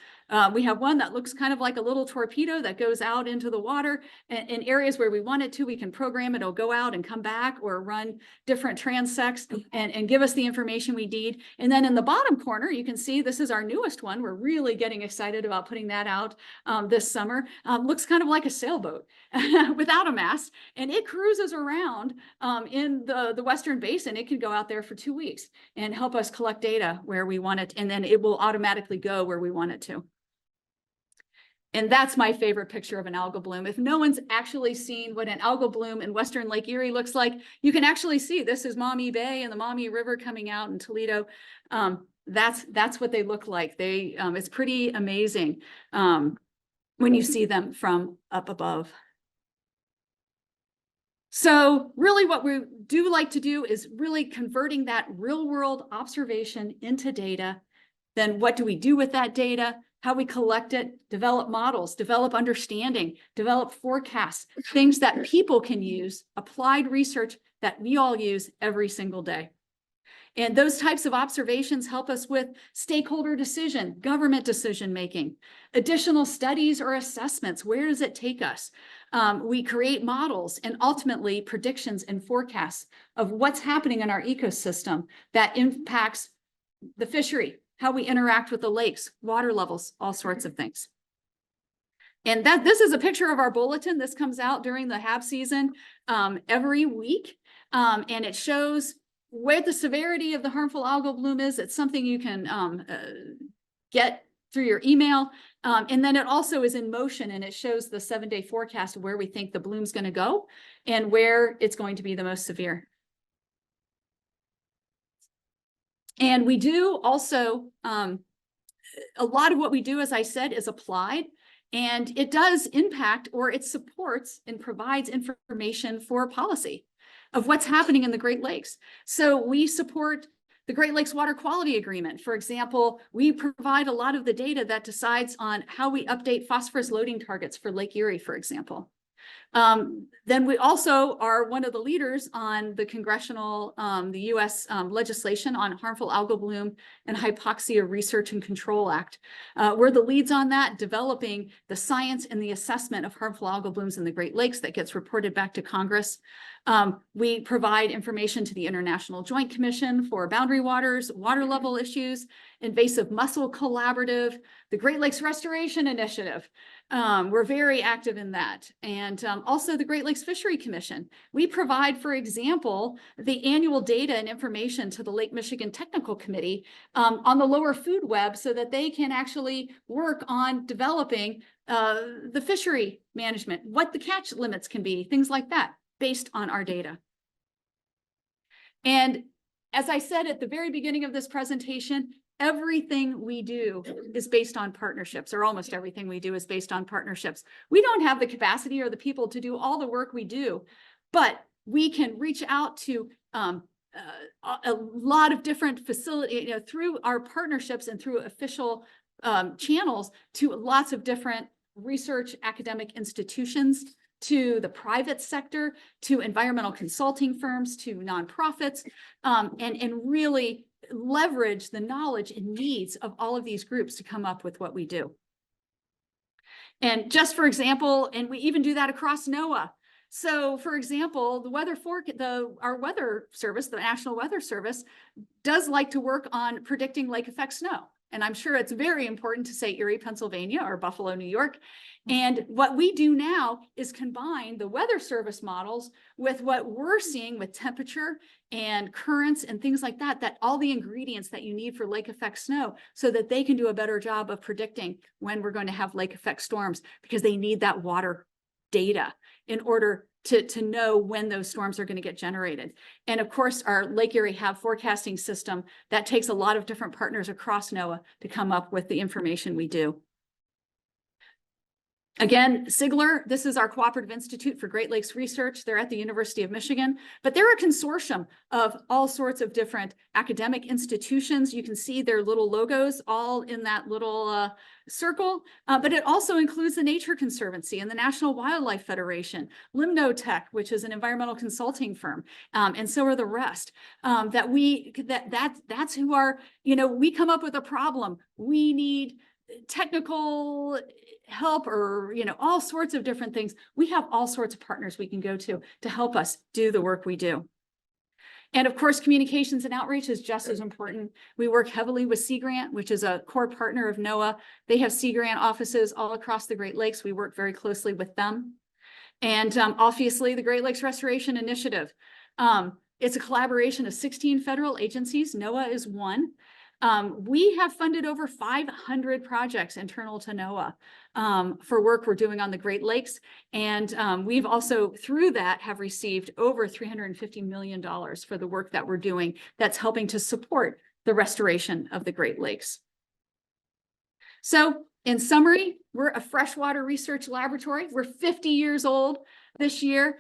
We have one that looks kind of like a little torpedo that goes out into the water. In areas where we want it to, we can program it. It'll go out and come back, or run different transects and give us the information we need. And then in the bottom corner, you can see this is our newest one. We're really getting excited about putting that out this summer. Looks kind of like a sailboat without a mast, and it cruises around in the Western Basin. It can go out there for 2 weeks and help us collect data where we want it, and then it will automatically go where we want it to. And that's my favorite picture of an algal bloom. If no one's actually seen what an algal bloom in Western Lake Erie looks like, you can actually see this is Maumee Bay and the Maumee River coming out in Toledo. That's what they look like. It's pretty amazing when you see them from up above. So really what we do like to do is really converting that real world observation into data. Then what do we do with that data? How we collect it, develop models, develop understanding, develop forecasts, things that people can use, applied research that we all use every single day. And those types of observations help us with stakeholder decision, government decision making, additional studies or assessments. Where does it take us? We create models and ultimately predictions and forecasts of what's happening in our ecosystem that impacts the fishery, how we interact with the lakes, water levels, all sorts of things. And this is a picture of our bulletin. This comes out during the HAB season every week. And it shows where the severity of the harmful algal bloom is. It's something you can get through your email. And then it also is in motion, and it shows the 7-day forecast of where we think the bloom's going to go and where it's going to be the most severe. And we do also, a lot of what we do, as I said, is applied. And it does impact, or it supports and provides information for policy of what's happening in the Great Lakes. So we support the Great Lakes Water Quality Agreement. For example, we provide a lot of the data that decides on how we update phosphorus loading targets for Lake Erie, for example. Then we also are one of the leaders on the congressional, the U.S. Legislation on harmful algal bloom and hypoxia Research and Control Act. We're the leads on that, developing the science and the assessment of harmful algal blooms in the Great Lakes that gets reported back to Congress. We provide information to the International Joint Commission for boundary waters, water level issues, invasive mussel collaborative, the Great Lakes Restoration Initiative. We're very active in that. And also the Great Lakes Fishery Commission. We provide, for example, the annual data and information to the Lake Michigan Technical Committee on the lower food web so that they can actually work on developing the fishery management, what the catch limits can be, things like that, based on our data. And as I said at the very beginning of this presentation, everything we do is based on partnerships, or almost everything we do is based on partnerships. We don't have the capacity or the people to do all the work we do, but we can reach out to a lot of different facilities, through our partnerships and through official channels to lots of different research academic institutions, to the private sector, to environmental consulting firms, to nonprofits, and really leverage the knowledge and needs of all of these groups to come up with what we do. And just for example, and we even do that across NOAA. So for example, our weather service, the National Weather Service, does like to work on predicting lake effect snow. And I'm sure it's very important to say Erie, Pennsylvania, or Buffalo, New York. And what we do now is combine the Weather Service models with what we're seeing with temperature and currents and things like that, that all the ingredients that you need for lake effect snow, so that they can do a better job of predicting when we're going to have lake effect storms, because they need that water data in order to know when those storms are going to get generated. And of course, our Lake Erie HAB forecasting system, that takes a lot of different partners across NOAA to come up with the information we do. Again, SGLR, this is our Cooperative Institute for Great Lakes Research. They're at the University of Michigan, but they're a consortium of all sorts of different academic institutions. You can see their little logos all in that little circle, but it also includes the Nature Conservancy and the National Wildlife Federation, Limnotech, which is an environmental consulting firm, and so are the rest. That's who are, we come up with a problem. We need technical help, or all sorts of different things. We have all sorts of partners we can go to help us do the work we do. And of course, communications and outreach is just as important. We work heavily with Sea Grant, which is a core partner of NOAA. They have Sea Grant offices all across the Great Lakes. We work very closely with them. And obviously the Great Lakes Restoration Initiative. It's a collaboration of 16 federal agencies. NOAA is one. We have funded over 500 projects internal to NOAA for work we're doing on the Great Lakes. And we've also, through that, have received over $350 million for the work that we're doing that's helping to support the restoration of the Great Lakes. So in summary, we're a freshwater research laboratory. We're 50 years old this year.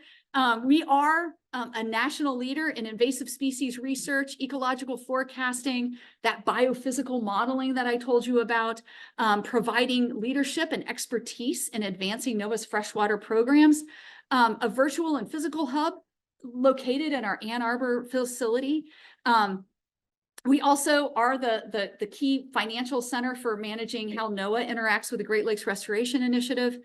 We are a national leader in invasive species research, ecological forecasting, that biophysical modeling that I told you about, providing leadership and expertise in advancing NOAA's freshwater programs, a virtual and physical hub located in our Ann Arbor facility, We also are the key financial center for managing how NOAA interacts with the Great Lakes Restoration Initiative.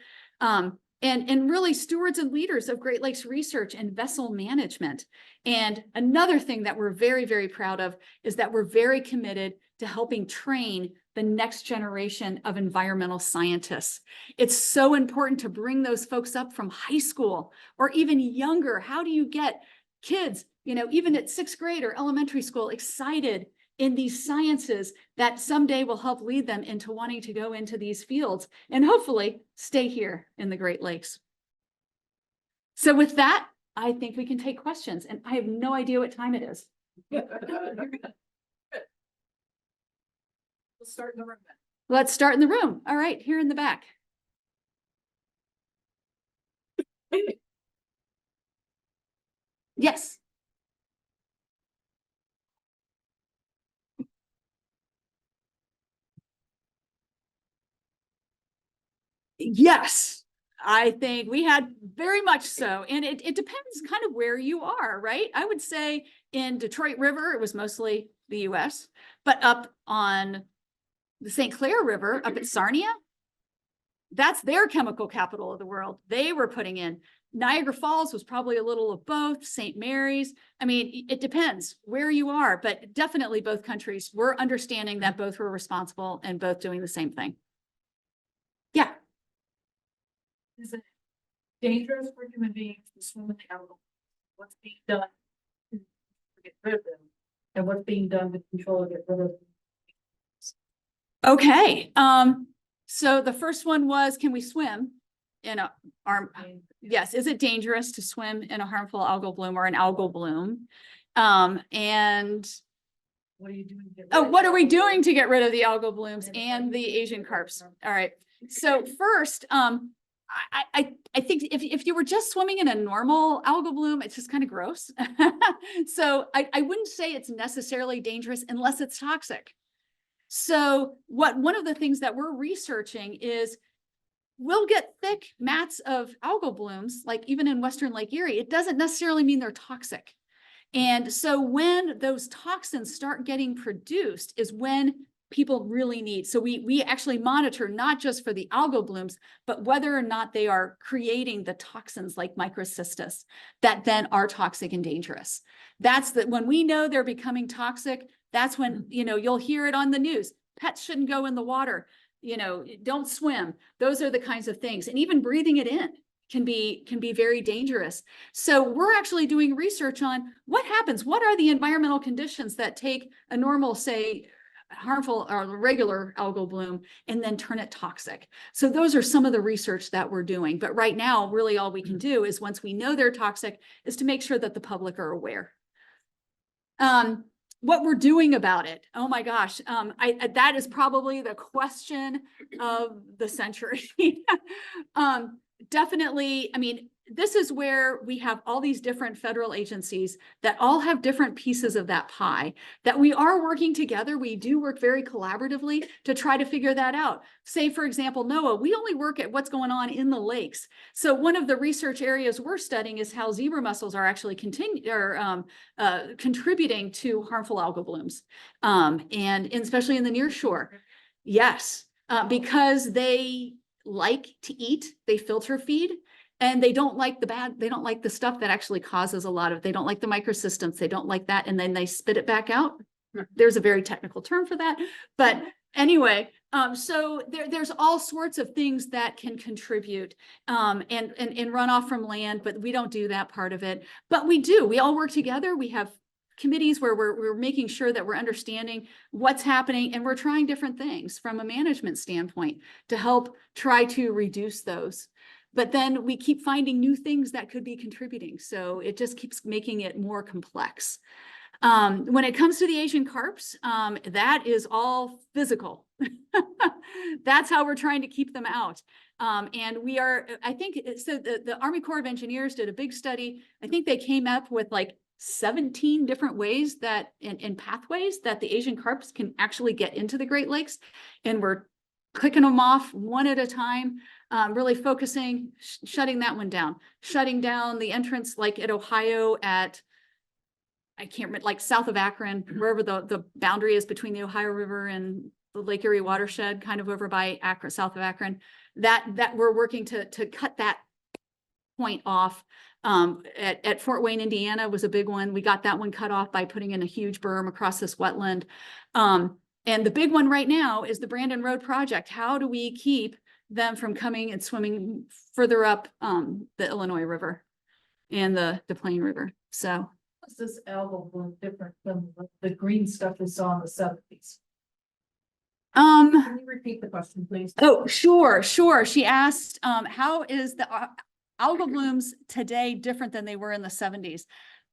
And really stewards and leaders of Great Lakes research and vessel management. And another thing that we're very, very proud of is that we're very committed to helping train the next generation of environmental scientists. It's so important to bring those folks up from high school or even younger. How do you get kids, even at 6th grade or elementary school, excited in these sciences that someday will help lead them into wanting to go into these fields and hopefully stay here in the Great Lakes. So with that, I think we can take questions, and I have no idea what time it is. Let's start in the room then. Let's start in the room. All right, here in the back. Yes. Yes, I think we had very much so. And it depends kind of where you are, right? I would say in Detroit River, it was mostly the US, but up on the St. Clair River, up at Sarnia, that's their chemical capital of the world. They were putting in. Niagara Falls was probably a little of both, St. Mary's. I mean, it depends where you are, but definitely both countries were understanding that both were responsible and both doing the same thing. Yeah. Is it dangerous for human beings to swim in the algal? What's being done to get rid of them? And what's being done to control or get rid of them? Okay. So the first one was, can we swim in a yes, is it dangerous to swim in a harmful algal bloom or an algal bloom? And What are you doing? To get rid oh, of what the are we algal doing blooms? to get rid of the algal blooms and the Asian carps? All right. So first, I think if you were just swimming in a normal algal bloom, it's just kind of gross. So I wouldn't say it's necessarily dangerous unless it's toxic. So one of the things that we're researching is we'll get thick mats of algal blooms, like even in Western Lake Erie. It doesn't necessarily mean they're toxic. And so when those toxins start getting produced is when people really need. So we actually monitor not just for the algal blooms, but whether or not they are creating the toxins like microcystis that then are toxic and dangerous. That's when we know they're becoming toxic, that's when, you'll hear it on the news. Pets shouldn't go in the water, don't swim. Those are the kinds of things. And even breathing it in can be very dangerous. So we're actually doing research on what happens. What are the environmental conditions that take a normal, say, harmful or regular algal bloom and then turn it toxic? So those are some of the research that we're doing. But right now, really all we can do is once we know they're toxic is to make sure that the public are aware. What we're doing about it. Oh my gosh. That is probably the question of the century. Definitely. I mean, this is where we have all these different federal agencies that all have different pieces of that pie that we are working together. We do work very collaboratively to try to figure that out. Say, for example, NOAA, we only work at what's going on in the lakes. So one of the research areas we're studying is how zebra mussels are actually contributing to harmful algal blooms, and especially in the near shore. Yes, because they like to eat, they filter feed. And they don't like they don't like the stuff that actually causes a lot of, they don't like the microsystems, they don't like that, and then they spit it back out. There's a very technical term for that. But anyway, so there's all sorts of things that can contribute and run off from land, but we don't do that part of it. But we all work together. We have committees where we're making sure that we're understanding what's happening, and we're trying different things from a management standpoint to help try to reduce those. But then we keep finding new things that could be contributing. So it just keeps making it more complex. When it comes to the Asian carps, that is all physical. That's how we're trying to keep them out. And we are, I think, so the Army Corps of Engineers did a big study. I think they came up with like 17 different ways that, in pathways that the Asian carps can actually get into the Great Lakes. And we're clicking them off one at a time. Really focusing, shutting that one down, shutting down the entrance like at Ohio at, I can't remember, like south of Akron, wherever the boundary is between the Ohio River and the Lake Erie watershed, kind of over by Akron, south of Akron, that we're working to cut that point off. At Fort Wayne, Indiana was a big one. We got that one cut off by putting in a huge berm across this wetland. And the big one right now is the Brandon Road project. How do we keep them from coming and swimming further up the Illinois River and the Des Plaines River? So Is this algal bloom different than the green stuff we saw in the 70s? Can you repeat the question, please? Oh, sure. She asked, how is the algal blooms today different than they were in the 70s?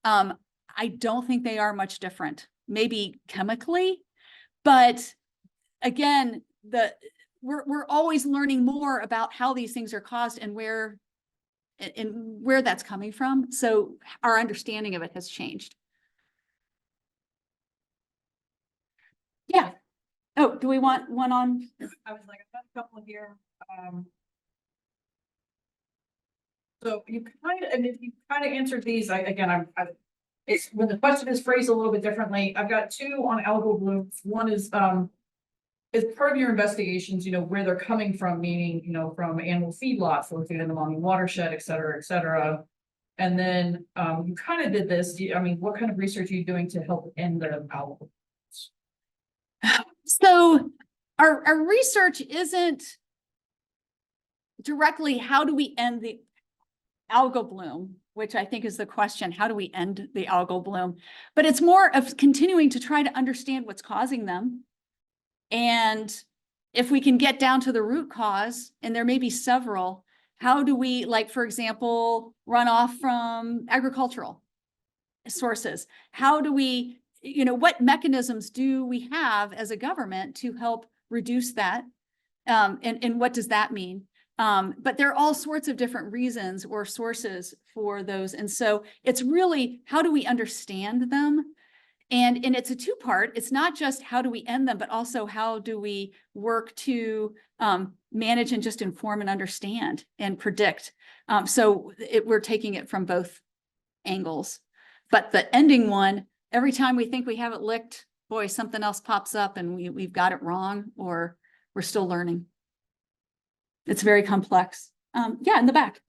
I don't think they are much different, maybe chemically, but again, we're always learning more about how these things are caused and where that's coming from. So our understanding of it has changed. Yeah. Oh, do we want one on? I was like, I've got a couple here. So you kind of answered these. It's when the question is phrased a little bit differently. I've got two on algal blooms. One is part of your investigations, where they're coming from, meaning, from animal feedlots, looking at them on the watershed, et cetera, et cetera. And then you kind of did this. What kind of research are you doing to help end the algal blooms? So our research isn't directly how do we end the algal bloom, which I think is the question, how do we end the algal bloom? But it's more of continuing to try to understand what's causing them. And if we can get down to the root cause, and there may be several, how do we, like, for example, runoff from agricultural sources? How do we, what mechanisms do we have as a government to help reduce that? And what does that mean? But there are all sorts of different reasons or sources for those. And so it's really, how do we understand them? And it's a two-part. It's not just how do we end them, but also how do we work to manage and just inform and understand and predict. So we're taking it from both angles. But the ending one, every time we think we have it licked, boy, something else pops up and we've got it wrong, or we're still learning. It's very complex. Yeah, in the back.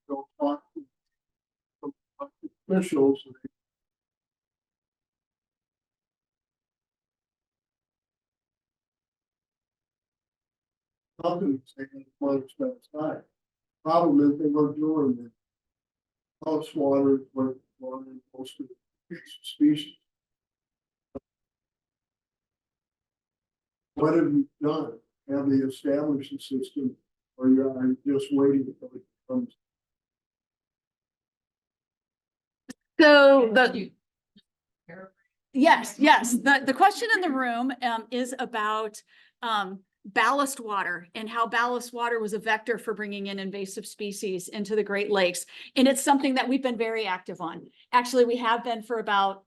Don't talk to officials. Companies taking money spent aside. Problem is they weren't doing it. House water were most of the species. What have you done? Have they established a system, or are you just waiting until it comes? So yes. The question in the room is about ballast water and how ballast water was a vector for bringing in invasive species into the Great Lakes. And it's something that we've been very active on. Actually, we have been for about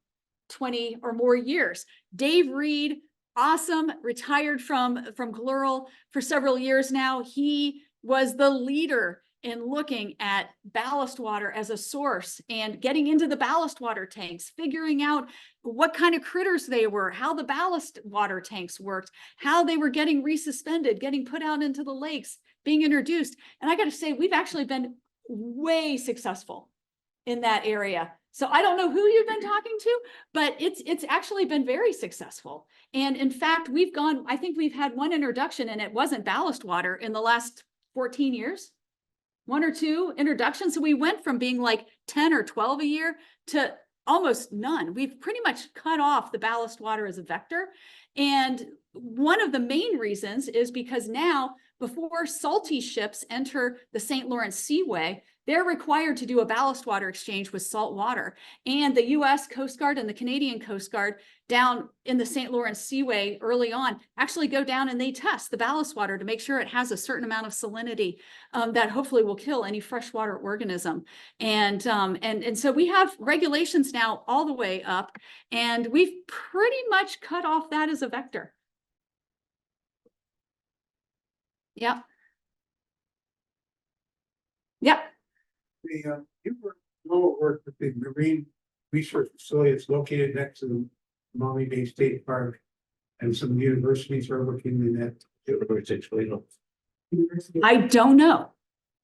20 or more years. Dave Reed, awesome, retired from GLERL for several years now. He was the leader in looking at ballast water as a source and getting into the ballast water tanks, figuring out what kind of critters they were, how the ballast water tanks worked, how they were getting resuspended, getting put out into the lakes, being introduced. And I got to say, we've actually been way successful in that area. So I don't know who you've been talking to, but it's actually been very successful. And in fact, I think we've had one introduction and it wasn't ballast water in the last 14 years. 1 or 2 introductions. So we went from being like 10 or 12 a year to almost none. We've pretty much cut off the ballast water as a vector. And one of the main reasons is because now, before salty ships enter the St. Lawrence Seaway, they're required to do a ballast water exchange with salt water. And the US Coast Guard and the Canadian Coast Guard down in the St. Lawrence Seaway early on actually go down and they test the ballast water to make sure it has a certain amount of salinity that hopefully will kill any freshwater organism. And so we have regulations now all the way up, and we've pretty much cut off that as a vector. Yep. Yep. You work with the marine research facility that's located next to the Maumee Bay State Park, and some universities are looking in that. I don't know.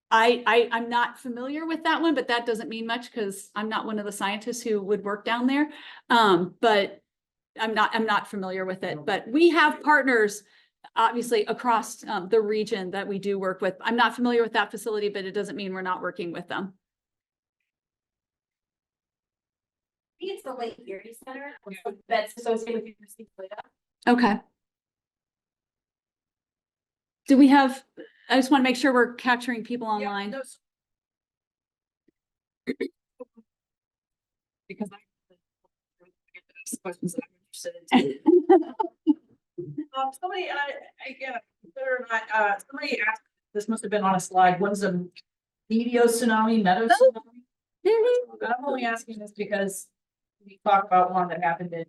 I'm not familiar with that one, but that doesn't mean much because I'm not one of the scientists who would work down there. But I'm not familiar with it, but we have partners obviously across the region that we do work with. I'm not familiar with that facility, but it doesn't mean we're not working with them. I think it's the Lake Erie Center that's associated with University of Florida. Okay. Do we have, I just want to make sure we're capturing people online. Because questions that I'm interested in. Somebody, and again, whether or not, somebody asked, this must have been on a slide, when's a meteor tsunami, meadow tsunami? I'm only asking this because we talked about one that happened in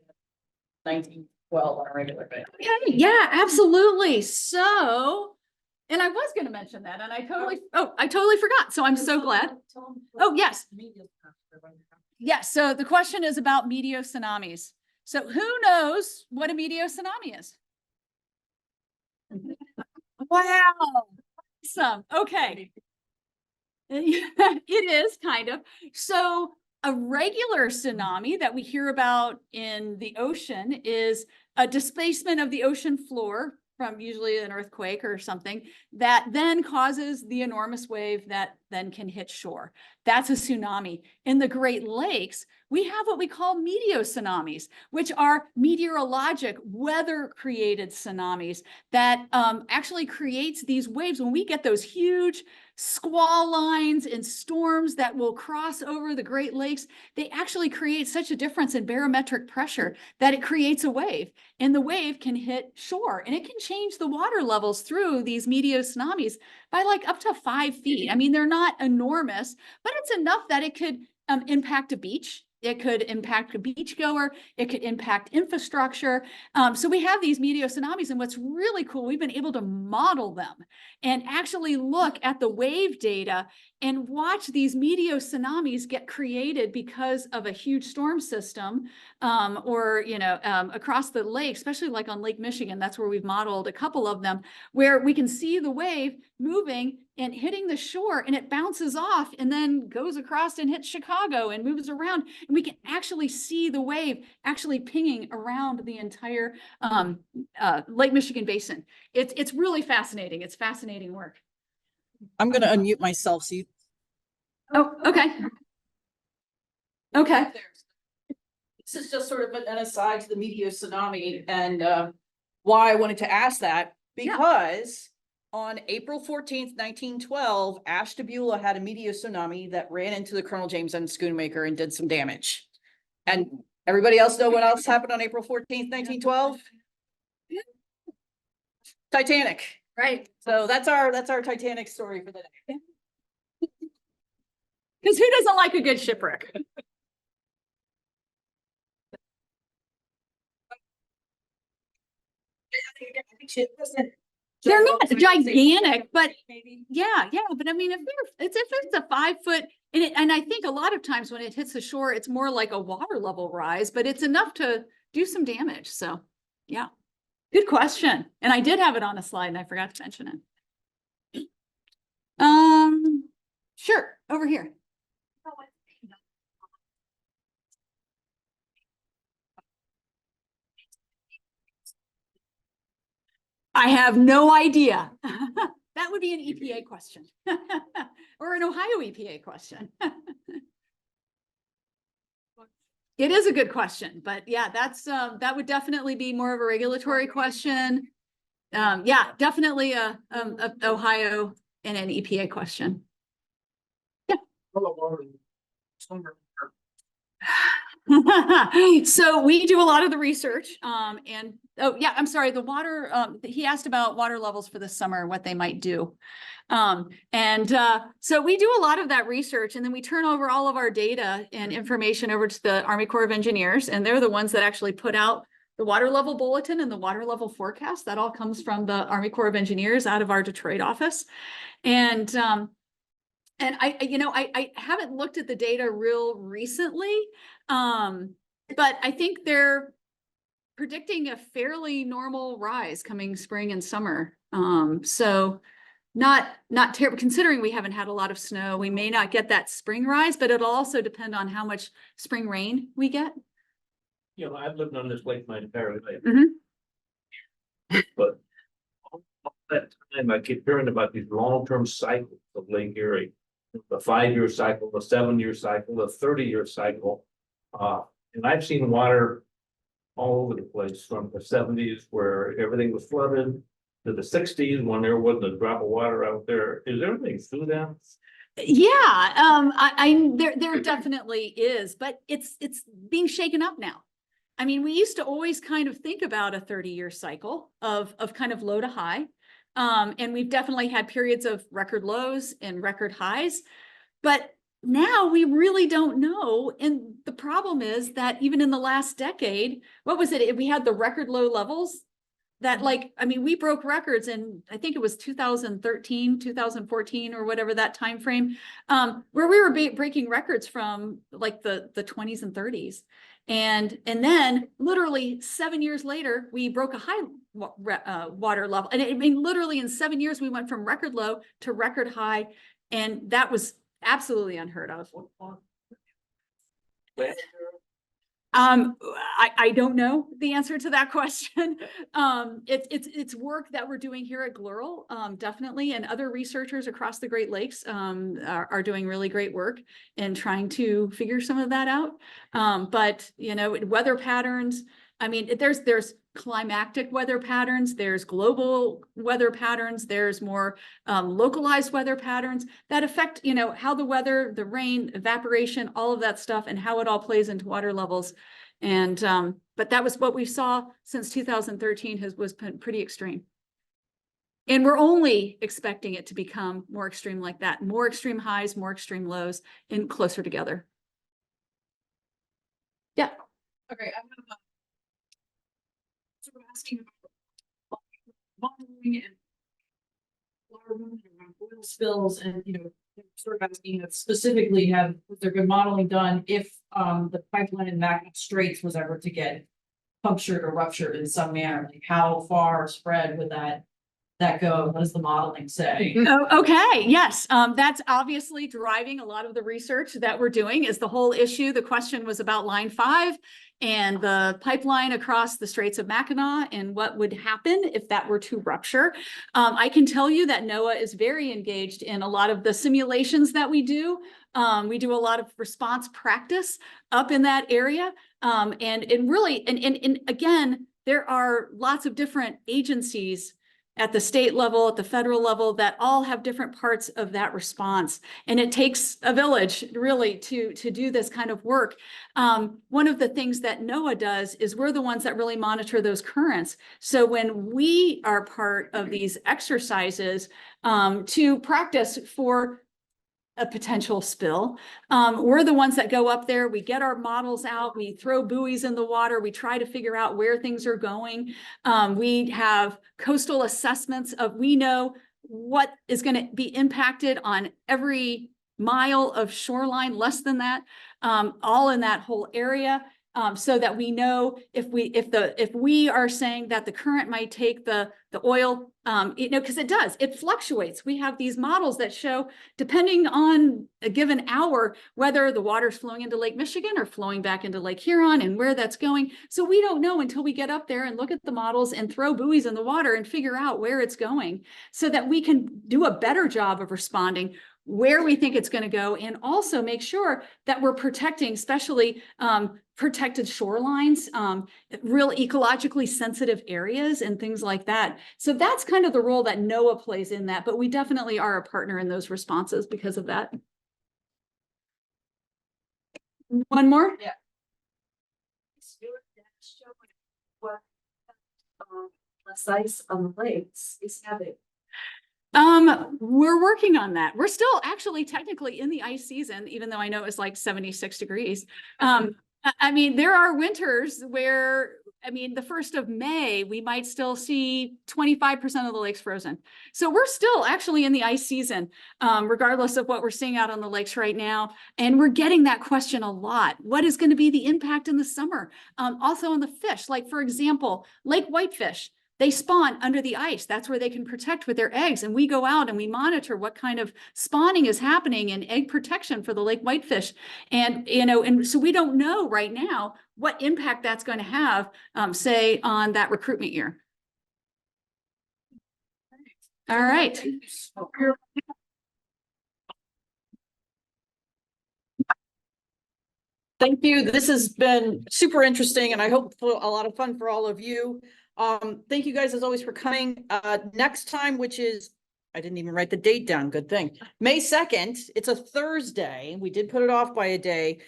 1912 on a regular basis. Okay, yeah, absolutely. So, and I was going to mention that, and I totally forgot. So I'm so glad. Oh, yes. Yes. So the question is about meteor tsunamis. So who knows what a meteor tsunami is? Wow. Awesome. Okay. It is kind of. So a regular tsunami that we hear about in the ocean is a displacement of the ocean floor from usually an earthquake or something that then causes the enormous wave that then can hit shore. That's a tsunami. In the Great Lakes, we have what we call meteotsunamis, which are meteorologic weather-created tsunamis that actually creates these waves. When we get those huge squall lines and storms that will cross over the Great Lakes, they actually create such a difference in barometric pressure that it creates a wave, and the wave can hit shore, and it can change the water levels through these meteotsunamis by like up to 5 feet. I mean, they're not enormous, but it's enough that it could impact a beach. It could impact a beachgoer. It could impact infrastructure. So we have these meteotsunamis, and what's really cool, we've been able to model them and actually look at the wave data and watch these meteotsunamis get created because of a huge storm system or, across the lake, especially like on Lake Michigan. That's where we've modeled a couple of them, where we can see the wave moving and hitting the shore, and it bounces off and then goes across and hits Chicago and moves around. And we can actually see the wave actually pinging around the entire Lake Michigan basin. It's really fascinating. It's fascinating work. I'm going to unmute myself. So you Oh, okay. Okay. This is just sort of an aside to the meteor tsunami and why I wanted to ask that, Yeah. because on April 14th, 1912, Ashtabula had a meteor tsunami that ran into the Colonel James M. Schoonmaker and did some damage. And everybody else know what else happened on April 14th, 1912? Titanic. Right. So that's our Titanic story for the day. Because who doesn't like a good shipwreck? They're not gigantic, but yeah. But I mean, if it's a 5 foot, and I think a lot of times when it hits the shore, it's more like a water level rise, but it's enough to do some damage. So yeah, good question. And I did have it on a slide and I forgot to mention it. Sure, over here. I have no idea. That would be an EPA question or an Ohio EPA question. It is a good question, but yeah, that would definitely be more of a regulatory question. Yeah, definitely a Ohio and an EPA question. Yeah. So we do a lot of the research, and, oh, yeah, I'm sorry, the water, he asked about water levels for the summer, what they might do. So we do a lot of that research, and then we turn over all of our data and information over to the Army Corps of Engineers, and they're the ones that actually put out the water level bulletin and the water level forecast. That all comes from the Army Corps of Engineers out of our Detroit office. And I haven't looked at the data real recently, but I think they're predicting a fairly normal rise coming spring and summer. So not terrible, considering we haven't had a lot of snow. We may not get that spring rise, but it'll also depend on how much spring rain we get. You know, I've lived on this lake my entire life. Mhm. But all that time I keep hearing about these long-term cycles of Lake Erie. The 5-year cycle, the 7-year cycle, the 30-year cycle. And I've seen water all over the place, from the 70s where everything was flooded to the 60s when there wasn't a drop of water out there. Is everything through that? Yeah, there definitely is, but it's being shaken up now. I mean, we used to always kind of think about a 30-year cycle of kind of low to high. And we've definitely had periods of record lows and record highs, but now we really don't know. And the problem is that even in the last decade, what was it? We had the record low levels that, like, I mean, we broke records in, I think it was 2013, 2014, or whatever that time frame, where we were breaking records from like the 20s and 30s. And then literally 7 years later, we broke a high water level. And I mean, literally in 7 years, we went from record low to record high. And that was absolutely unheard of. I don't know the answer to that question. It's work that we're doing here at GLERL, definitely, and other researchers across the Great Lakes are doing really great work in trying to figure some of that out. But you know, weather patterns. I mean, there's climactic weather patterns, there's global weather patterns, there's more localized weather patterns that affect, you know, how the weather, the rain, evaporation, all of that stuff, and how it all plays into water levels. And but that was what we saw since 2013 was pretty extreme. And we're only expecting it to become more extreme like that, more extreme highs, more extreme lows, and closer together. Yeah. Okay, I'm gonna sort of asking about modeling and water movement around oil spills, and you know, sort of asking that specifically, was there good modeling done if the pipeline in Mackinac Straits was ever to get punctured or ruptured in some manner? Like, how far spread would that go? What does the modeling say? Oh, okay, yes, that's obviously driving a lot of the research that we're doing. Is the whole issue. The question was about Line 5 and the pipeline across the Straits of Mackinac and what would happen if that were to rupture. I can tell you that NOAA is very engaged in a lot of the simulations that we do. We do a lot of response practice up in that area. And really, and again, there are lots of different agencies at the state level, at the federal level, that all have different parts of that response. And it takes a village really to do this kind of work. One of the things that NOAA does is we're the ones that really monitor those currents. So when we are part of these exercises to practice for a potential spill, we're the ones that go up there, we get our models out, we throw buoys in the water, we try to figure out where things are going. We have coastal assessments of, we know what is going to be impacted on every mile of shoreline, less than that, all in that whole area. So that we know if we are saying that the current might take the oil, you know, because it fluctuates. We have these models that show, depending on a given hour, whether the water's flowing into Lake Michigan or flowing back into Lake Huron and where that's going. So we don't know until we get up there and look at the models and throw buoys in the water and figure out where it's going, so that we can do a better job of responding where we think it's going to go, and also make sure that we're protecting, especially protected shorelines, real ecologically sensitive areas and things like that. So that's kind of the role that NOAA plays in that, but we definitely are a partner in those responses because of that. One more? Less ice on the lakes is having. We're working on that. We're still actually technically in the ice season, even though I know it's like 76 degrees. I mean, there are winters where, I mean, the 1st of May, we might still see 25% of the lakes frozen. So we're still actually in the ice season, regardless of what we're seeing out on the lakes right now. And we're getting that question a lot. What is going to be the impact in the summer? Also on the fish, like for example, lake whitefish. They spawn under the ice. That's where they can protect with their eggs. And we go out and we monitor what kind of spawning is happening and egg protection for the lake whitefish. And, you know, and so we don't know right now what impact that's going to have, say, on that recruitment year. All right. Thank you. This has been super interesting and I hope a lot of fun for all of you. Thank you guys as always for coming. Next time, which is, I didn't even write the date down. Good thing. May 2nd. It's a Thursday. We did put it off by a day.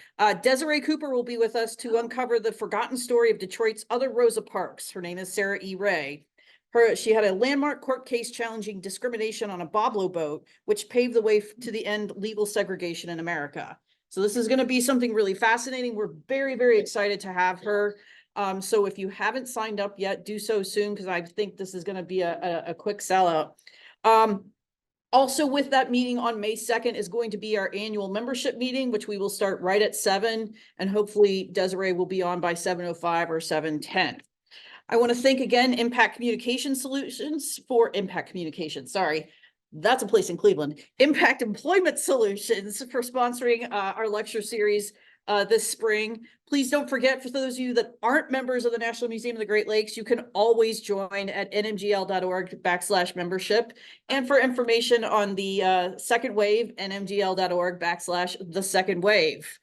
Desiree Cooper will be with us to uncover the forgotten story of Detroit's other Rosa Parks. Her name is Sarah E. Ray. She had a landmark court case challenging discrimination on a boblo boat, which paved the way to the end legal segregation in America. So this is going to be something really fascinating. We're very, very excited to have her. So if you haven't signed up yet, do so soon because I think this is going to be a quick sellout. Also with that meeting on May 2nd is going to be our annual membership meeting, which we will start right at 7, and hopefully Desiree will be on by 7:05 or 7:10. I want to thank again Impact Communication Solutions for Impact Communication. Sorry, that's a place in Cleveland. Impact Employment Solutions for sponsoring our lecture series this spring. Please don't forget, for those of you that aren't members of the National Museum of the Great Lakes, you can always join at nmgl.org/membership. And for information on the second wave, nmgl.org/the second wave.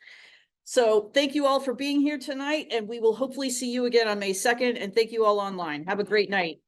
So thank you all for being here tonight, and we will hopefully see you again on May 2nd. And thank you all online. Have a great night.